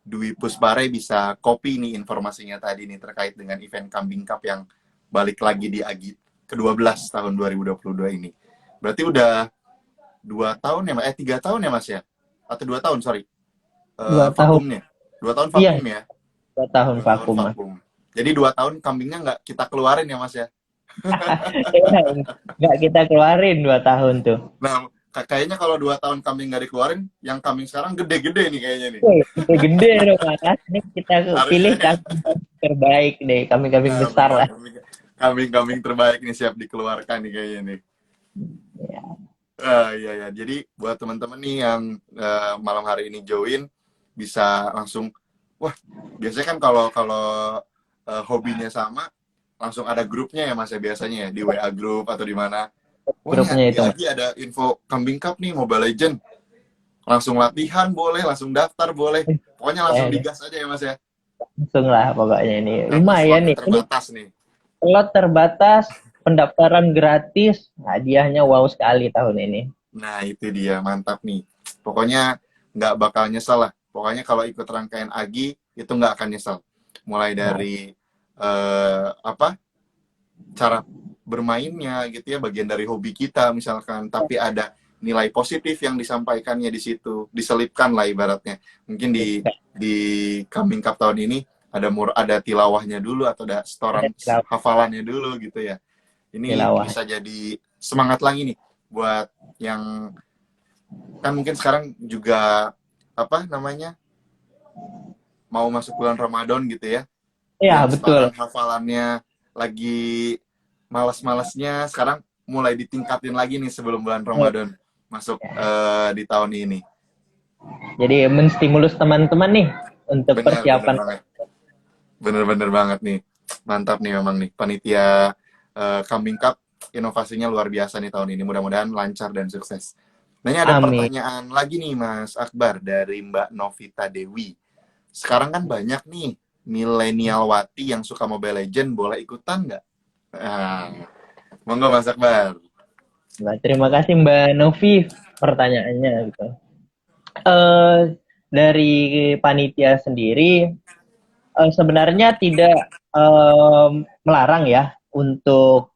Dwi Puspare bisa copy nih informasinya tadi nih terkait dengan event Kambing Cup yang balik lagi di AGI ke-12 tahun 2022 ini. Berarti udah 2 tahun ya, 3 tahun ya Mas ya? Atau 2 tahun, sorry. 2 tahun. Vakumnya. 2 tahun Iya, vakum ya? 2 tahun 2 tahun vakum, Mas. vakum. Jadi 2 tahun kambingnya nggak kita keluarin ya Mas ya? Nggak kita keluarin 2 tahun tuh. Nah, kayaknya kalau 2 tahun kambing nggak dikeluarin, yang kambing sekarang gede-gede nih kayaknya nih. Wih, gede-gede dong, Mas. Ini kita pilih Harusnya kambing terbaik deh, kambing-kambing besar lah. kambing terbaik nih siap dikeluarkan nih kayaknya nih. Ya. Iya ya. Jadi buat teman-teman nih yang malam hari ini join bisa langsung, wah biasanya kan kalau kalau hobinya sama langsung ada grupnya ya Mas ya biasanya ya di WA group atau di mana. Wah Grupnya nih itu, Mas. lagi ada info Kambing Cup nih Mobile Legend. Langsung latihan boleh, langsung daftar boleh. Pokoknya langsung digas aja ya Mas ya. Langsung lah pokoknya ini. Karena Lumayan slotnya nih. Ini terbatas nih. slot terbatas, pendaftaran gratis, hadiahnya wow sekali tahun ini. Nah itu dia, mantap nih. Pokoknya nggak bakal nyesel lah. Pokoknya kalau ikut rangkaian AGI itu nggak akan nyesel. Mulai dari apa cara bermainnya gitu ya, bagian dari hobi kita misalkan. Tapi ada nilai positif yang disampaikannya di situ, diselipkan lah ibaratnya. Mungkin di Kambing Cup tahun ini ada tilawahnya dulu atau ada setoran hafalannya dulu gitu ya. Ini Tilawah. bisa jadi semangat lagi nih buat yang kan mungkin sekarang juga apa namanya mau masuk bulan Ramadan gitu ya. Iya, Yang betul. setoran hafalannya lagi malas-malasnya sekarang mulai ditingkatin lagi nih sebelum bulan Ramadan masuk di tahun ini. Jadi menstimulus teman-teman nih untuk persiapan. Bener banget nih. Mantap nih memang nih panitia Kambing Cup inovasinya luar biasa nih tahun ini. Mudah-mudahan lancar dan sukses. Nah ini ada Amin. pertanyaan lagi nih Mas Akbar dari Mbak Novita Dewi. Sekarang kan banyak nih milenial wati yang suka Mobile Legend, boleh ikutan nggak? Monggo Mas Akbar. Nah, terima kasih Mbak Novi pertanyaannya gitu. Dari panitia sendiri sebenarnya tidak melarang ya untuk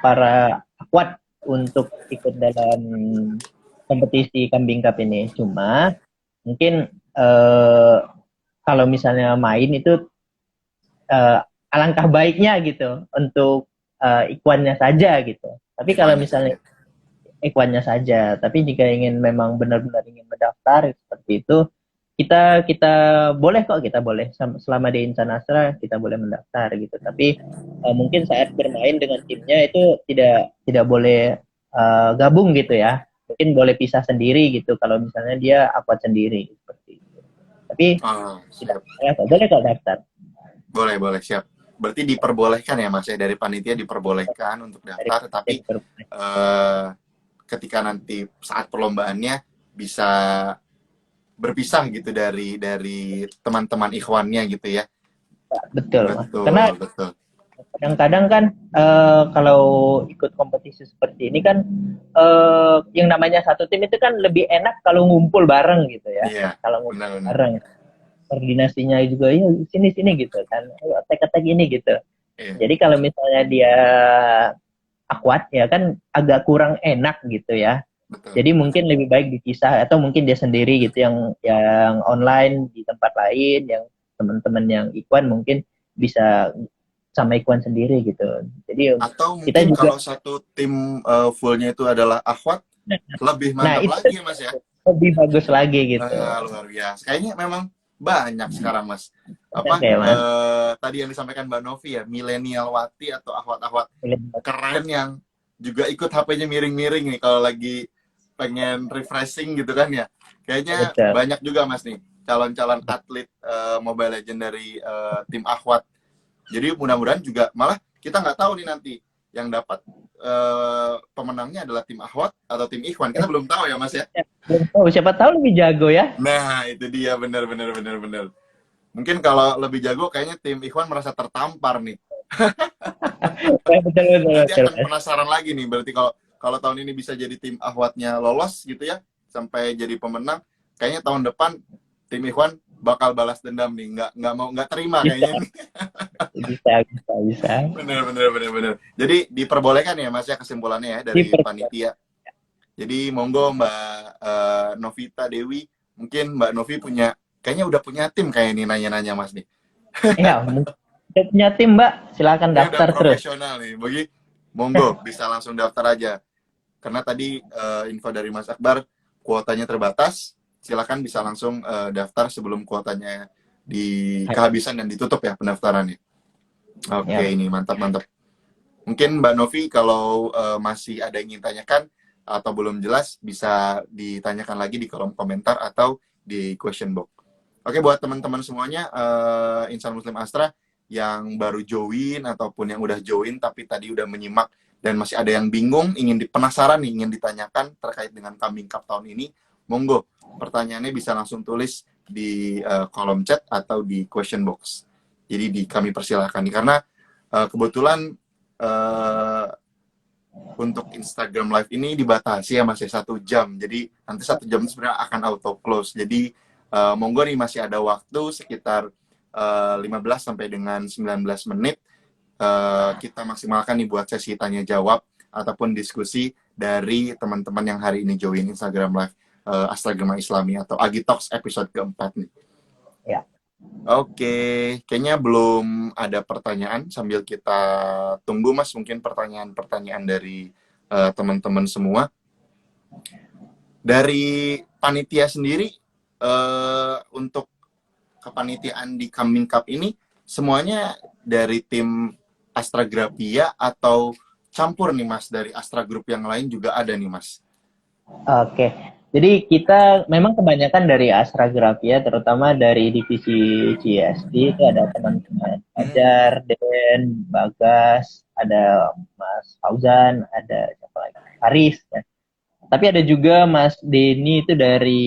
para akwat untuk ikut dalam kompetisi Kambing Cup ini. Cuma mungkin kalau misalnya main itu alangkah baiknya gitu untuk ikwannya saja gitu. Tapi kalau misalnya ikwannya saja, tapi jika ingin memang benar-benar ingin mendaftar seperti itu, kita boleh kok, kita boleh selama di Insan Astra kita boleh mendaftar gitu. Tapi mungkin saat bermain dengan timnya itu tidak boleh gabung gitu ya. Mungkin boleh pisah sendiri gitu kalau misalnya dia akwat sendiri seperti itu. Tapi tidak boleh kok daftar. Boleh siap. Berarti diperbolehkan ya Mas ya, dari panitia diperbolehkan untuk daftar, tapi ketika nanti saat perlombaannya bisa berpisah gitu dari teman-teman ikhwannya gitu ya. Betul. Karena kadang-kadang kan kalau ikut kompetisi seperti ini kan yang namanya satu tim itu kan lebih enak kalau ngumpul bareng gitu ya. Iya, kalau ngumpul bareng, koordinasinya juga ya sini gitu kan, tek-tek ini gitu. Iya. Jadi kalau misalnya dia akwat ya kan agak kurang enak gitu ya. Betul. Jadi mungkin lebih baik dipisah atau mungkin dia sendiri gitu yang online di tempat lain, yang teman-teman yang ikwan mungkin bisa sama ikwan sendiri gitu. Jadi atau mungkin kita juga, kalau satu tim fullnya itu adalah akhwat lebih mantap lagi ya Mas ya. Lebih bagus lagi gitu. Luar biasa. Kayaknya memang banyak sekarang Mas. Tadi yang disampaikan Mbak Novi ya, milenial wati atau akhwat-akhwat keren yang juga ikut HP-nya miring-miring nih kalau lagi pengen refreshing gitu kan ya. Kayaknya Betul. banyak juga Mas nih calon-calon atlet Mobile Legends dari tim Ahwat. Jadi mudah-mudahan juga malah kita nggak tahu nih nanti yang dapat pemenangnya adalah tim Ahwat atau tim Ikhwan. Kita belum tahu ya Mas ya. Belum tahu, siapa tahu lebih jago ya. Nah, itu dia benar. Mungkin kalau lebih jago kayaknya tim Ikhwan merasa tertampar nih. Betul, betul, Nanti betul. akan penasaran lagi nih. Berarti kalau kalau tahun ini bisa jadi tim Ahwatnya lolos gitu ya sampai jadi pemenang, kayaknya tahun depan tim Ikhwan bakal balas dendam nih. Nggak terima Bisa, kayaknya. bisa. Bener. Jadi diperbolehkan ya Mas ya kesimpulannya ya dari panitia. Jadi monggo Mbak Novita Dewi, mungkin Mbak Novi kayaknya udah punya tim kayak ini nanya-nanya Mas nih. Ya, udah punya tim, Mbak. Silakan Kayaknya udah daftar terus. profesional nih. Monggo bisa langsung daftar aja. Karena tadi info dari Mas Akbar, kuotanya terbatas. Silakan bisa langsung daftar sebelum kuotanya kehabisan dan ditutup ya pendaftarannya. Oke, Ya. ini mantap. Mungkin Mbak Novi kalau masih ada yang ingin tanyakan atau belum jelas bisa ditanyakan lagi di kolom komentar atau di question box. Oke, buat teman-teman semuanya, Insan Muslim Astra yang baru join ataupun yang udah join tapi tadi udah menyimak dan masih ada yang bingung, penasaran nih, ingin ditanyakan terkait dengan Kambing Cup tahun ini, monggo pertanyaannya bisa langsung tulis di kolom chat atau di question box. Jadi kami persilahkan nih karena kebetulan untuk Instagram Live ini dibatasi ya masih 1 jam. Jadi nanti 1 jam sebenarnya akan auto close. Jadi monggo nih masih ada waktu sekitar 15 sampai dengan 19 menit. Kita maksimalkan nih buat sesi tanya jawab ataupun diskusi dari teman-teman yang hari ini join Instagram Live Astragema Islami atau Agi Talks episode keempat nih. Ya. Oke, kayaknya belum ada pertanyaan sambil kita tunggu Mas mungkin pertanyaan-pertanyaan dari teman-teman semua. Dari panitia sendiri untuk kepanitiaan di Kambing Cup ini semuanya dari tim Astragrafia atau campur nih Mas dari Astra Group yang lain juga ada nih Mas. Oke. Jadi kita memang kebanyakan dari Astra Grafia, terutama dari divisi GSD itu ada teman-teman Fajar, Den, Bagas, ada Mas Fauzan, ada siapa lagi? Haris. Ya. Tapi ada juga Mas Denny itu dari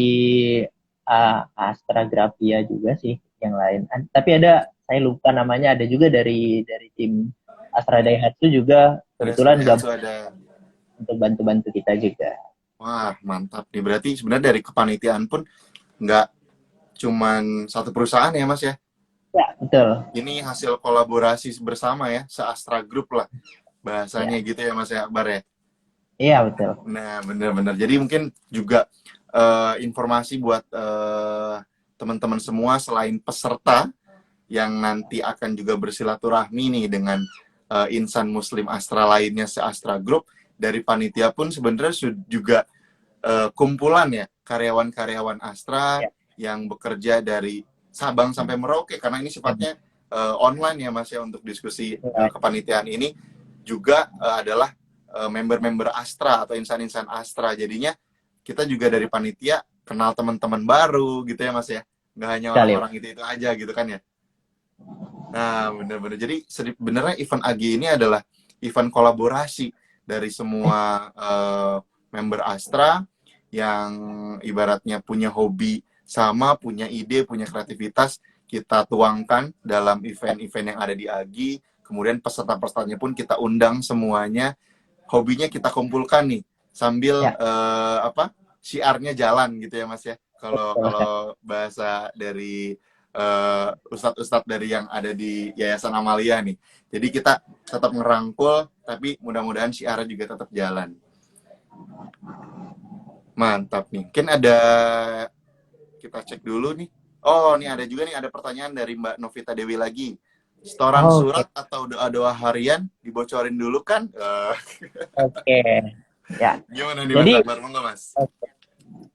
Astra Grafia juga sih yang lain. Tapi ada saya lupa namanya, ada juga dari tim Astra Daihatsu juga kebetulan gabung ada. untuk bantu-bantu kita juga. Wah, mantap nih. Berarti sebenarnya dari kepanitiaan pun nggak cuman satu perusahaan ya, Mas ya? Ya, betul. Ini hasil kolaborasi bersama ya, se-Astra Group lah. Bahasanya gitu ya, Mas ya, Akbar ya? Iya, betul. Nah, benar-benar. Jadi mungkin juga informasi buat teman-teman semua selain peserta yang nanti akan juga bersilaturahmi nih dengan insan muslim Astra lainnya se-Astra Group, dari panitia pun sebenarnya juga kumpulan ya karyawan-karyawan Astra yang bekerja dari Sabang sampai Merauke karena ini sifatnya online ya Mas ya untuk diskusi kepanitiaan ini juga adalah member-member Astra atau insan-insan Astra. Jadinya kita juga dari panitia kenal teman-teman baru gitu ya Mas ya. Nggak hanya orang-orang itu aja gitu kan ya. Nah, benar-benar. Jadi sebenarnya event AG ini adalah event kolaborasi dari semua member Astra yang ibaratnya punya hobi sama, punya ide, punya kreativitas, kita tuangkan dalam event-event yang ada di AGI. Kemudian peserta-pesertanya pun kita undang semuanya, hobinya kita kumpulkan nih sambil syiarnya jalan gitu ya Mas ya. Kalau bahasa dari ustadz-ustadz dari yang ada di Yayasan Amalia nih. Jadi kita tetap ngerangkul, tapi mudah-mudahan syiarnya juga tetap jalan. Mantap nih. Mungkin ada, kita cek dulu nih. Oh, nih ada juga nih, ada pertanyaan dari Mbak Novita Dewi lagi. Setoran surat atau doa-doa harian dibocorin dulu kan? Oke. Ya. Gimana nih Mas Akbar? Monggo Mas.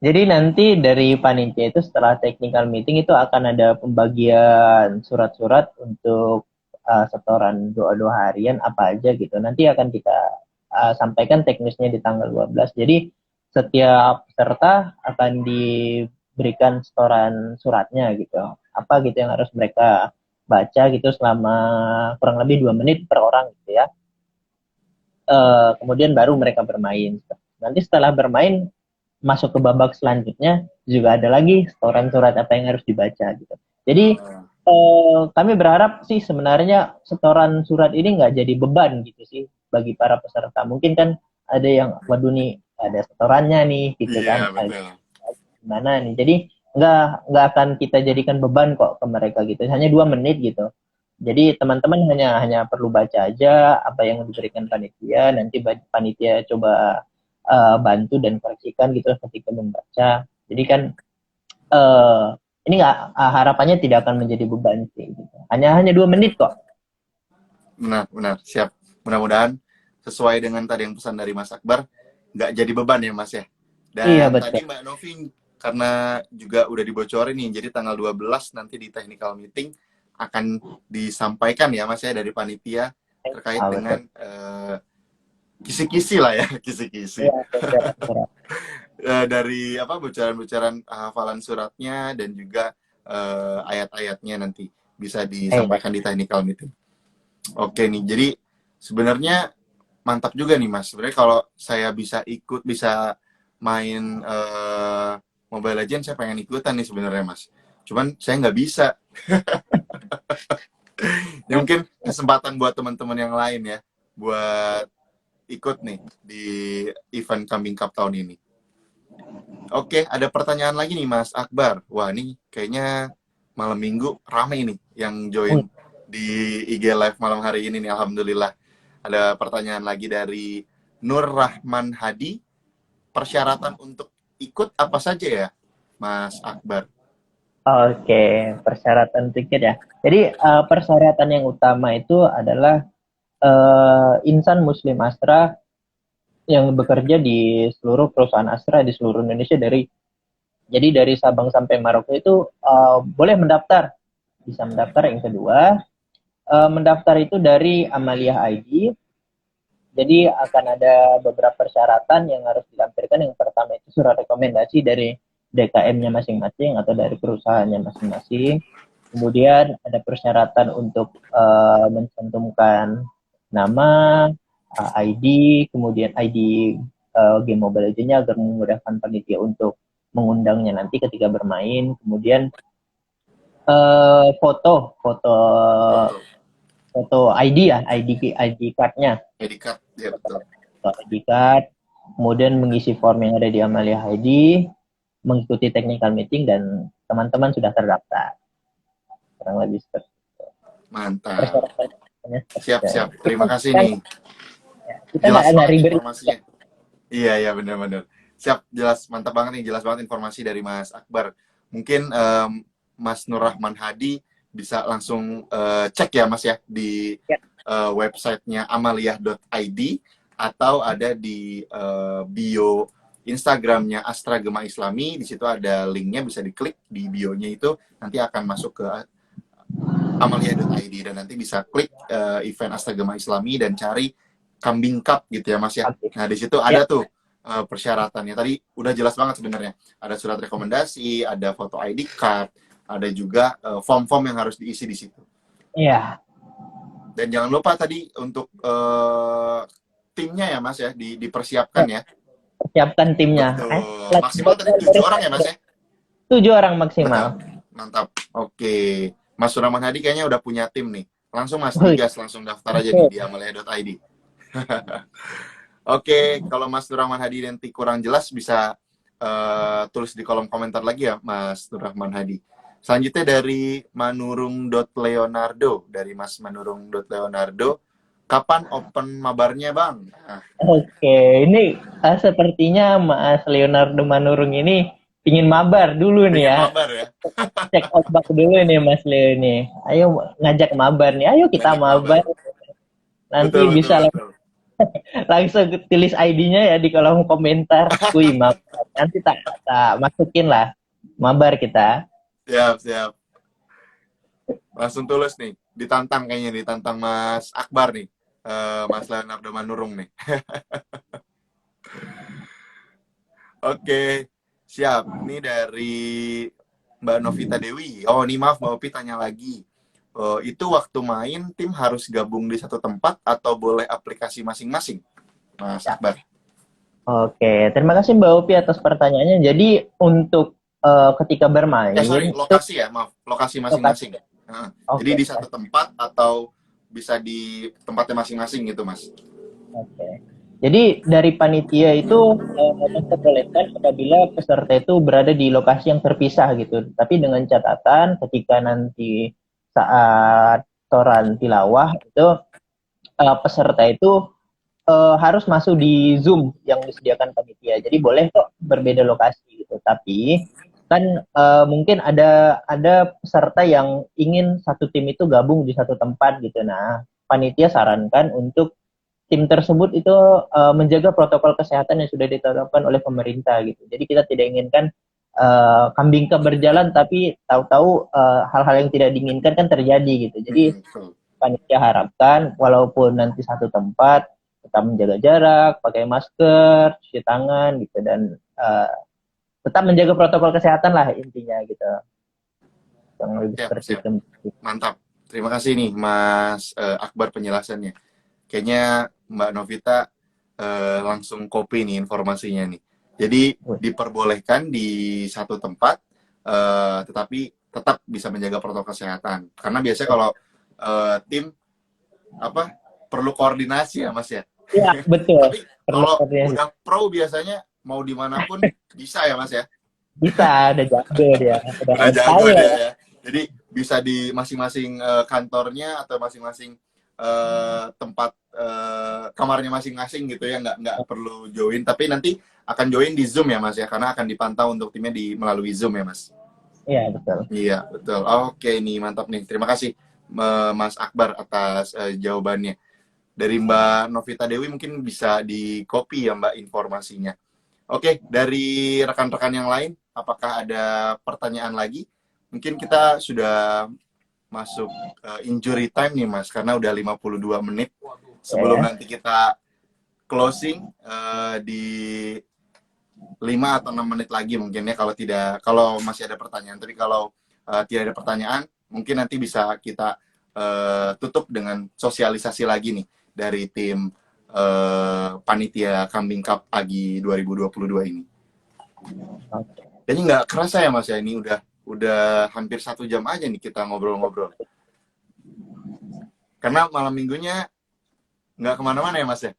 Jadi nanti dari panitia itu setelah technical meeting itu akan ada pembagian surat-surat untuk setoran doa-doa harian apa aja gitu. Nanti akan kita sampaikan teknisnya di tanggal 12. Jadi setiap peserta akan diberikan setoran suratnya gitu. Apa gitu yang harus mereka baca gitu selama kurang lebih 2 menit per orang gitu ya. Kemudian baru mereka bermain. Nanti setelah bermain masuk ke babak selanjutnya juga ada lagi setoran surat apa yang harus dibaca gitu. Jadi kami berharap sih sebenarnya setoran surat ini nggak jadi beban gitu sih bagi para peserta. Mungkin kan ada yang waduh nih ada setorannya nih gitu kan. Iya, betul. Gimana nih? Jadi nggak akan kita jadikan beban kok ke mereka gitu. Hanya 2 menit gitu. Jadi teman-teman hanya perlu baca aja apa yang diberikan panitia. Nanti panitia coba bantu dan koreksikan gitu ketika membaca. Jadi kan ini nggak harapannya tidak akan menjadi beban sih. Gitu. Hanya 2 menit kok. Benar, siap. Mudah-mudahan sesuai dengan tadi yang pesan dari Mas Akbar, nggak jadi beban ya Mas ya. Iya Dan betul. tadi Mbak Novi, karena juga udah dibocorin nih, jadi tanggal 12 nanti di technical meeting akan disampaikan ya Mas ya dari panitia terkait dengan Betul. kisi-kisi lah ya, kisi-kisi. Iya, betul. Dari apa bocoran-bocoran hafalan suratnya dan juga ayat-ayatnya nanti bisa Iya. disampaikan di technical meeting. Oke nih, jadi sebenarnya mantap juga nih Mas. Sebenarnya kalau saya bisa main Mobile Legends, saya pengen ikutan nih sebenarnya Mas. Cuman saya nggak bisa. Ya mungkin kesempatan buat teman-teman yang lain ya, buat ikut nih di event Kambing Cup tahun ini. Oke, ada pertanyaan lagi nih Mas Akbar. Wah, ini kayaknya malam minggu ramai nih yang join di IG Live malam hari ini nih, alhamdulillah. Ada pertanyaan lagi dari Nur Rahman Hadi. Persyaratan untuk ikut apa saja ya, Mas Akbar? Oke, persyaratan tiket ya. Jadi persyaratan yang utama itu adalah insan Muslim Astra yang bekerja di seluruh perusahaan Astra di seluruh Indonesia jadi dari Sabang sampai Merauke itu boleh mendaftar, bisa mendaftar. Yang kedua, mendaftar itu dari Amalia ID. Jadi akan ada beberapa persyaratan yang harus dilampirkan. Yang pertama itu surat rekomendasi dari DKM-nya masing-masing atau dari perusahaannya masing-masing. Kemudian ada persyaratan untuk mencantumkan nama, ID, kemudian ID game Mobile Legends-nya agar memudahkan panitia untuk mengundangnya nanti ketika bermain. Kemudian foto Foto, ID ya, ID card-nya. ID card, ya betul. ID card, kemudian mengisi form yang ada di Amalia ID, mengikuti technical meeting, dan teman-teman sudah terdaftar. Kurang lebih seperti itu. Mantap. Persyaratannya seperti itu. Siap. Terima kasih nih. Kita Jelas nggak banget ribet. informasinya. Iya, benar-benar. Siap, jelas. Mantap banget nih, jelas banget informasi dari Mas Akbar. Mungkin Mas Nur Rahman Hadi bisa langsung cek ya Mas ya di websitenya amalia.id atau ada di bio Instagramnya Astra Gema Islami. Di situ ada linknya, bisa diklik di bionya itu, nanti akan masuk ke amalia.id dan nanti bisa klik event Astra Gema Islami dan cari Kambing Cup gitu ya Mas ya. Nah di situ ada tuh persyaratannya. Tadi udah jelas banget sebenarnya. Ada surat rekomendasi, ada foto ID card, ada juga form-form yang harus diisi di situ. Iya. Dan jangan lupa tadi untuk timnya ya Mas ya, dipersiapkan ya. Persiapkan timnya. Betul. Maksimal tadi 7 orang ya Mas ya? 7 orang maksimal. Mantap. Oke. Mas Surahman Hadi kayaknya udah punya tim nih. Langsung Mas digas, langsung daftar aja nih di amalia.id. Oke, kalau Mas Surahman Hadi nanti kurang jelas bisa tulis di kolom komentar lagi ya Mas Surahman Hadi. Selanjutnya dari manurung.leonardo, dari Mas manurung.leonardo, kapan open mabarnya Bang? Nah. Oke, ini sepertinya Mas Leonardo Manurung ini pingin mabar dulu nih ya. Mabar ya. Cek ombak dulu nih Mas Leo nih. Ayo ngajak mabar nih. Ayo kita mabar. Nanti betul, bisa betul. langsung tulis ID-nya ya di kolom komentar. Wih, mabar. Nanti tak masukin lah. Mabar kita. Siap. Langsung tulis nih. Ditantang kayaknya, ditantang Mas Akbar nih. Mas Leonardo Manurung nih. Oke, siap. Ini dari Mbak Novita Dewi. Oh, ini maaf Mbak Opi tanya lagi. Itu waktu main tim harus gabung di satu tempat atau boleh aplikasi masing-masing, Mas Ya. Akbar? Oke, terima kasih Mbak Upi atas pertanyaannya. Jadi untuk ketika bermain, Sorry, itu lokasi ya, maaf, lokasi lokasi. masing-masing. Nah, jadi Oke, di satu tempat atau bisa di tempatnya masing-masing gitu, Mas? oke. Jadi dari panitia itu memperbolehkan apabila peserta itu berada di lokasi yang terpisah gitu. Tapi dengan catatan ketika nanti saat toran tilawah itu peserta itu harus masuk di Zoom yang disediakan panitia. Jadi boleh kok berbeda lokasi gitu. Tapi kan mungkin ada peserta yang ingin satu tim itu gabung di satu tempat gitu. Nah, panitia sarankan untuk tim tersebut itu menjaga protokol kesehatan yang sudah ditetapkan oleh pemerintah gitu. Jadi kita tidak inginkan kambing ke berjalan tapi tahu-tahu hal-hal yang tidak diinginkan kan terjadi gitu. Jadi Betul. panitia harapkan walaupun nanti satu tempat tetap menjaga jarak, pakai masker, cuci tangan gitu dan tetap menjaga protokol kesehatan lah intinya gitu. Yang lebih Siap, seperti siap. itu. Mantap. Terima kasih nih, Mas Akbar penjelasannya. Kayaknya Mbak Novita langsung copy nih informasinya nih. Jadi diperbolehkan di satu tempat, tetapi tetap bisa menjaga protokol kesehatan. Karena biasanya kalau tim apa perlu koordinasi ya Mas ya. Iya, betul. Tapi Perlu kalau koordinasi. udah pro biasanya mau dimanapun bisa ya Mas ya. Bisa, ada jago dia. Udah Udah tahu jago ya. dia ya. Jadi bisa di masing-masing kantornya atau masing-masing tempat kamarnya masing-masing gitu ya, nggak perlu join, tapi nanti akan join di Zoom ya Mas ya, karena akan dipantau untuk timnya melalui Zoom ya Mas. Iya, betul. Iya betul. Oke nih mantap nih. Terima kasih Mas Akbar atas jawabannya. Dari Mbak Novita Dewi mungkin bisa di copy ya Mbak informasinya. Oke, dari rekan-rekan yang lain, apakah ada pertanyaan lagi? Mungkin kita sudah masuk injury time nih Mas, karena udah 52 menit. Sebelum Ya. nanti kita closing di 5 atau 6 menit lagi mungkin ya, kalau masih ada pertanyaan. Tapi kalau tidak ada pertanyaan, mungkin nanti bisa kita tutup dengan sosialisasi lagi nih dari tim panitia Kambing Cup Agi 2022 ini. Oke. Jadi nggak kerasa ya Mas ya, ini udah hampir 1 jam aja nih kita ngobrol-ngobrol. Karena malam minggunya nggak kemana-mana ya Mas ya.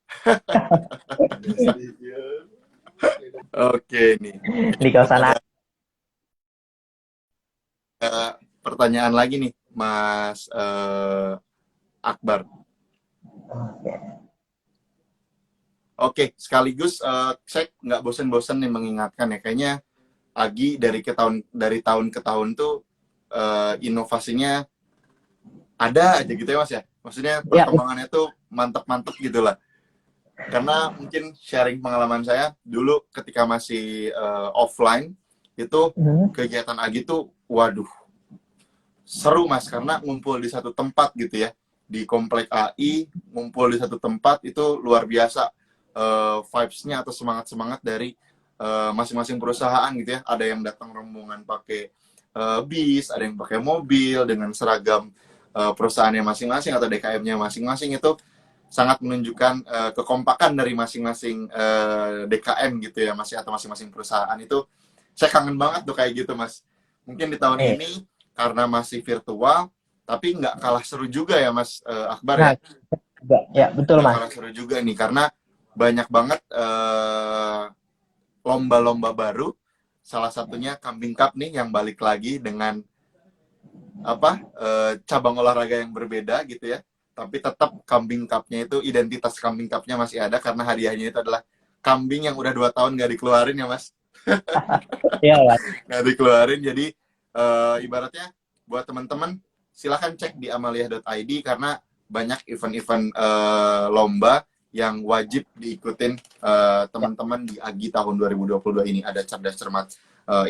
Oke nih. Di kawasan Ada pertanyaan lagi nih Mas Akbar. Oke. Oke, sekaligus saya nggak bosan-bosan nih mengingatkan ya, kayaknya Agi dari tahun ke tahun tuh inovasinya ada aja gitu ya Mas ya. Maksudnya perkembangannya tuh mantep-mantep gitu lah. Karena mungkin sharing pengalaman saya dulu ketika masih offline itu kegiatan Agi tuh waduh seru Mas, karena ngumpul di satu tempat gitu ya, di komplek AI, ngumpul di satu tempat itu luar biasa vibes-nya atau semangat-semangat dari masing-masing perusahaan gitu ya. Ada yang datang rombongan pakai bis, ada yang pakai mobil dengan seragam perusahaannya masing-masing atau DKM-nya masing-masing. Itu sangat menunjukkan kekompakan dari masing-masing DKM gitu ya Mas, atau masing-masing perusahaan. Itu saya kangen banget tuh kayak gitu Mas. Mungkin di tahun ini karena masih virtual, tapi nggak kalah seru juga ya Mas Akbar ya. Ya betul Nggak Mas. kalah seru juga nih, karena banyak banget lomba-lomba baru. Salah satunya Kambing Cup nih yang balik lagi dengan cabang olahraga yang berbeda gitu ya. Tapi tetap Kambing Cup-nya itu, identitas Kambing Cup-nya masih ada karena hadiahnya itu adalah kambing yang udah 2 tahun nggak dikeluarin ya Mas. Iya Mas. Nggak dikeluarin, jadi ibaratnya buat teman-teman silahkan cek di amalia.id karena banyak event-event lomba yang wajib diikutin teman-teman di Agi tahun 2022 ini. Ada Cerdas Cermat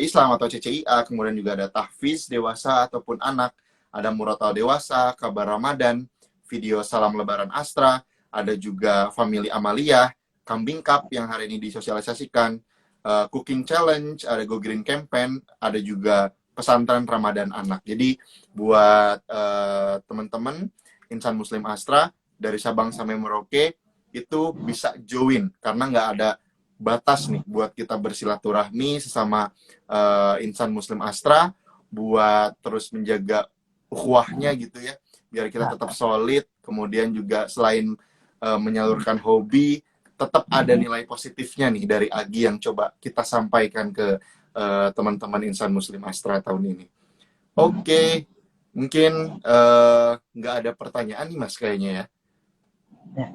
Islam atau CCIA, kemudian juga ada tahfiz dewasa ataupun anak, ada murotal dewasa, kabar Ramadan, video salam lebaran Astra, ada juga Family Amalia, Kambing Cup yang hari ini disosialisasikan, Cooking Challenge, ada Go Green Campaign, ada juga pesantren Ramadan anak. Jadi buat teman-teman Insan Muslim Astra dari Sabang sampai Merauke itu bisa join karena nggak ada batas nih buat kita bersilaturahmi sesama Insan Muslim Astra, buat terus menjaga ukhuwahnya gitu ya, biar kita tetap solid. Kemudian juga selain menyalurkan hobi, tetap ada nilai positifnya nih dari Agi yang coba kita sampaikan ke teman-teman Insan Muslim Astra tahun ini. Oke, mungkin nggak ada pertanyaan nih Mas kayaknya ya.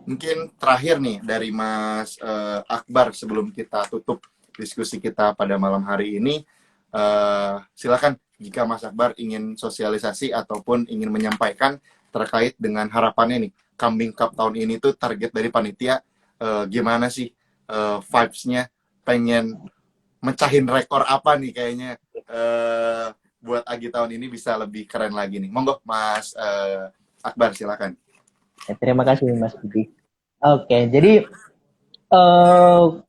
Mungkin terakhir nih dari Mas Akbar sebelum kita tutup diskusi kita pada malam hari ini, silakan jika Mas Akbar ingin sosialisasi ataupun ingin menyampaikan terkait dengan harapannya nih, Kambing Cup tahun ini tuh target dari panitia gimana sih vibes-nya, pengen mecahin rekor apa nih kayaknya buat Agi tahun ini bisa lebih keren lagi nih. Monggo Mas Akbar silakan. Terima kasih Mas Budi. Oke, jadi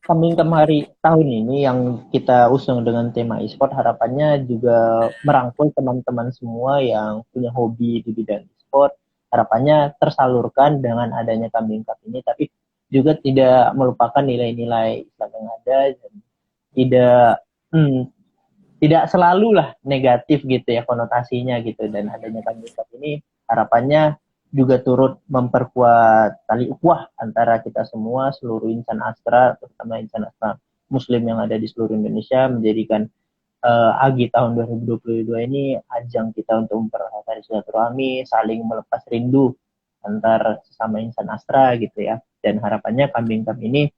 Kambing Kemari tahun ini yang kita usung dengan tema e-sport, harapannya juga merangkul teman-teman semua yang punya hobi di bidang e-sport. Harapannya tersalurkan dengan adanya Kambing Cup ini, tapi juga tidak melupakan nilai-nilai Islam yang ada dan tidak tidak selalu lah negatif gitu ya konotasinya gitu. Dan adanya Kambing Cup ini harapannya juga turut memperkuat tali ukhuwah antara kita semua, seluruh insan Astra, terutama insan Astra Muslim yang ada di seluruh Indonesia, menjadikan Agi tahun 2022 ini ajang kita untuk mempererat silaturahmi, saling melepas rindu antar sesama insan Astra gitu ya. Dan harapannya Kambing Cup ini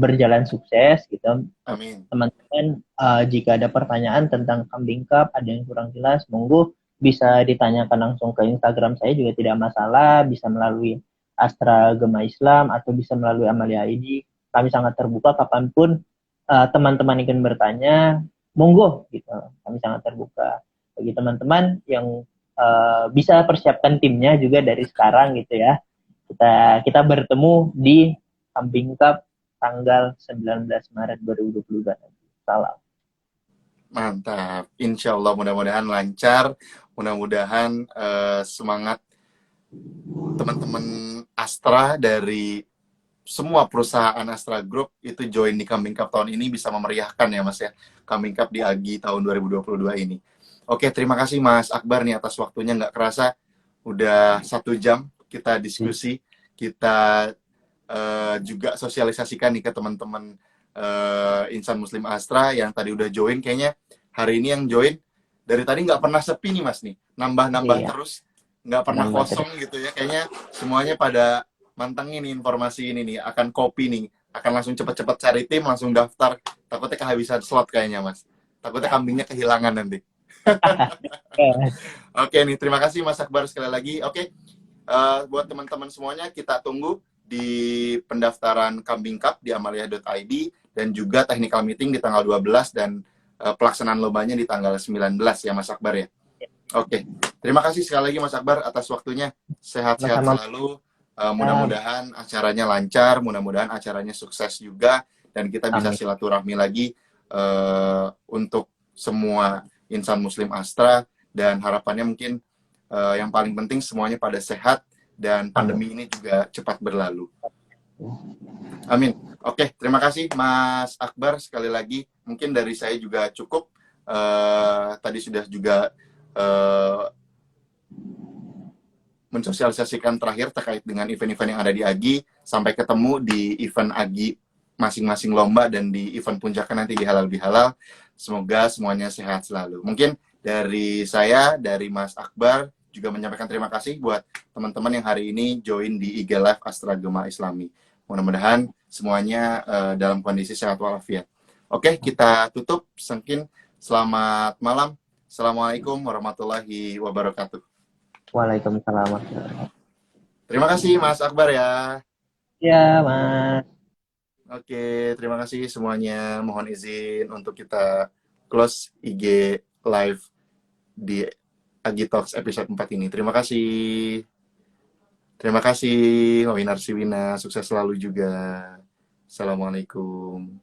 berjalan sukses gitu. Amin. Teman-teman, jika ada pertanyaan tentang Kambing Cup, ada yang kurang jelas, monggo bisa ditanyakan langsung ke Instagram saya juga tidak masalah, bisa melalui Astra Gema Islam atau bisa melalui Amalia ID. Kami sangat terbuka kapanpun teman-teman ingin bertanya, monggo gitu. Kami sangat terbuka. Bagi teman-teman yang bisa persiapkan timnya juga dari sekarang gitu ya. Kita bertemu di Kambing Cup tanggal 19 Maret 2022. Salam. Mantap, insya Allah mudah-mudahan lancar, mudah-mudahan semangat teman-teman Astra dari semua perusahaan Astra Group itu join di Kambing Cup tahun ini bisa memeriahkan ya Mas ya, Kambing Cup di Agi tahun 2022 ini. Oke, terima kasih Mas Akbar nih atas waktunya, nggak kerasa udah 1 jam kita diskusi, kita juga sosialisasikan nih ke teman-teman Insan Muslim Astra yang tadi udah join. Kayaknya hari ini yang join dari tadi nggak pernah sepi nih Mas nih, nambah-nambah terus, nggak pernah kosong gitu ya. Kayaknya semuanya pada mantengin nih informasi ini nih, akan copy nih, akan langsung cepet-cepet cari tim, langsung daftar. Takutnya kehabisan slot kayaknya Mas, takutnya kambingnya kehilangan nanti. Oke nih, terima kasih Mas Akbar sekali lagi. Oke, buat teman-teman semuanya, kita tunggu di pendaftaran Kambing Cup di amalia.id dan juga technical meeting di tanggal 12 dan pelaksanaan lombanya di tanggal 19 ya Mas Akbar ya. Oke, terima kasih sekali lagi Mas Akbar atas waktunya. Sehat-sehat selalu. Mudah-mudahan acaranya lancar, mudah-mudahan acaranya sukses juga dan kita bisa silaturahmi lagi untuk semua insan Muslim Astra, dan harapannya mungkin yang paling penting semuanya pada sehat dan pandemi ini juga cepat berlalu. Amin. Oke, terima kasih Mas Akbar sekali lagi. Mungkin dari saya juga cukup. Tadi sudah juga mensosialisasikan terakhir terkait dengan event-event yang ada di Agi. Sampai ketemu di event Agi masing-masing lomba dan di event puncaknya nanti di Halal Bihalal. Semoga semuanya sehat selalu. Mungkin dari saya, dari Mas Akbar, juga menyampaikan terima kasih buat teman-teman yang hari ini join di IG Live Astra Gema Islami. Mudah-mudahan semuanya dalam kondisi sehat walafiat. Oke, kita tutup. Mungkin selamat malam. Assalamualaikum warahmatullahi wabarakatuh. Waalaikumsalam. Terima kasih Mas Akbar ya. Ya, Mas. Oke, terima kasih semuanya. Mohon izin untuk kita close IG Live di Agi Talks episode 4 ini. Terima kasih. Terima kasih, Winar Siwina. Sukses selalu juga. Assalamualaikum.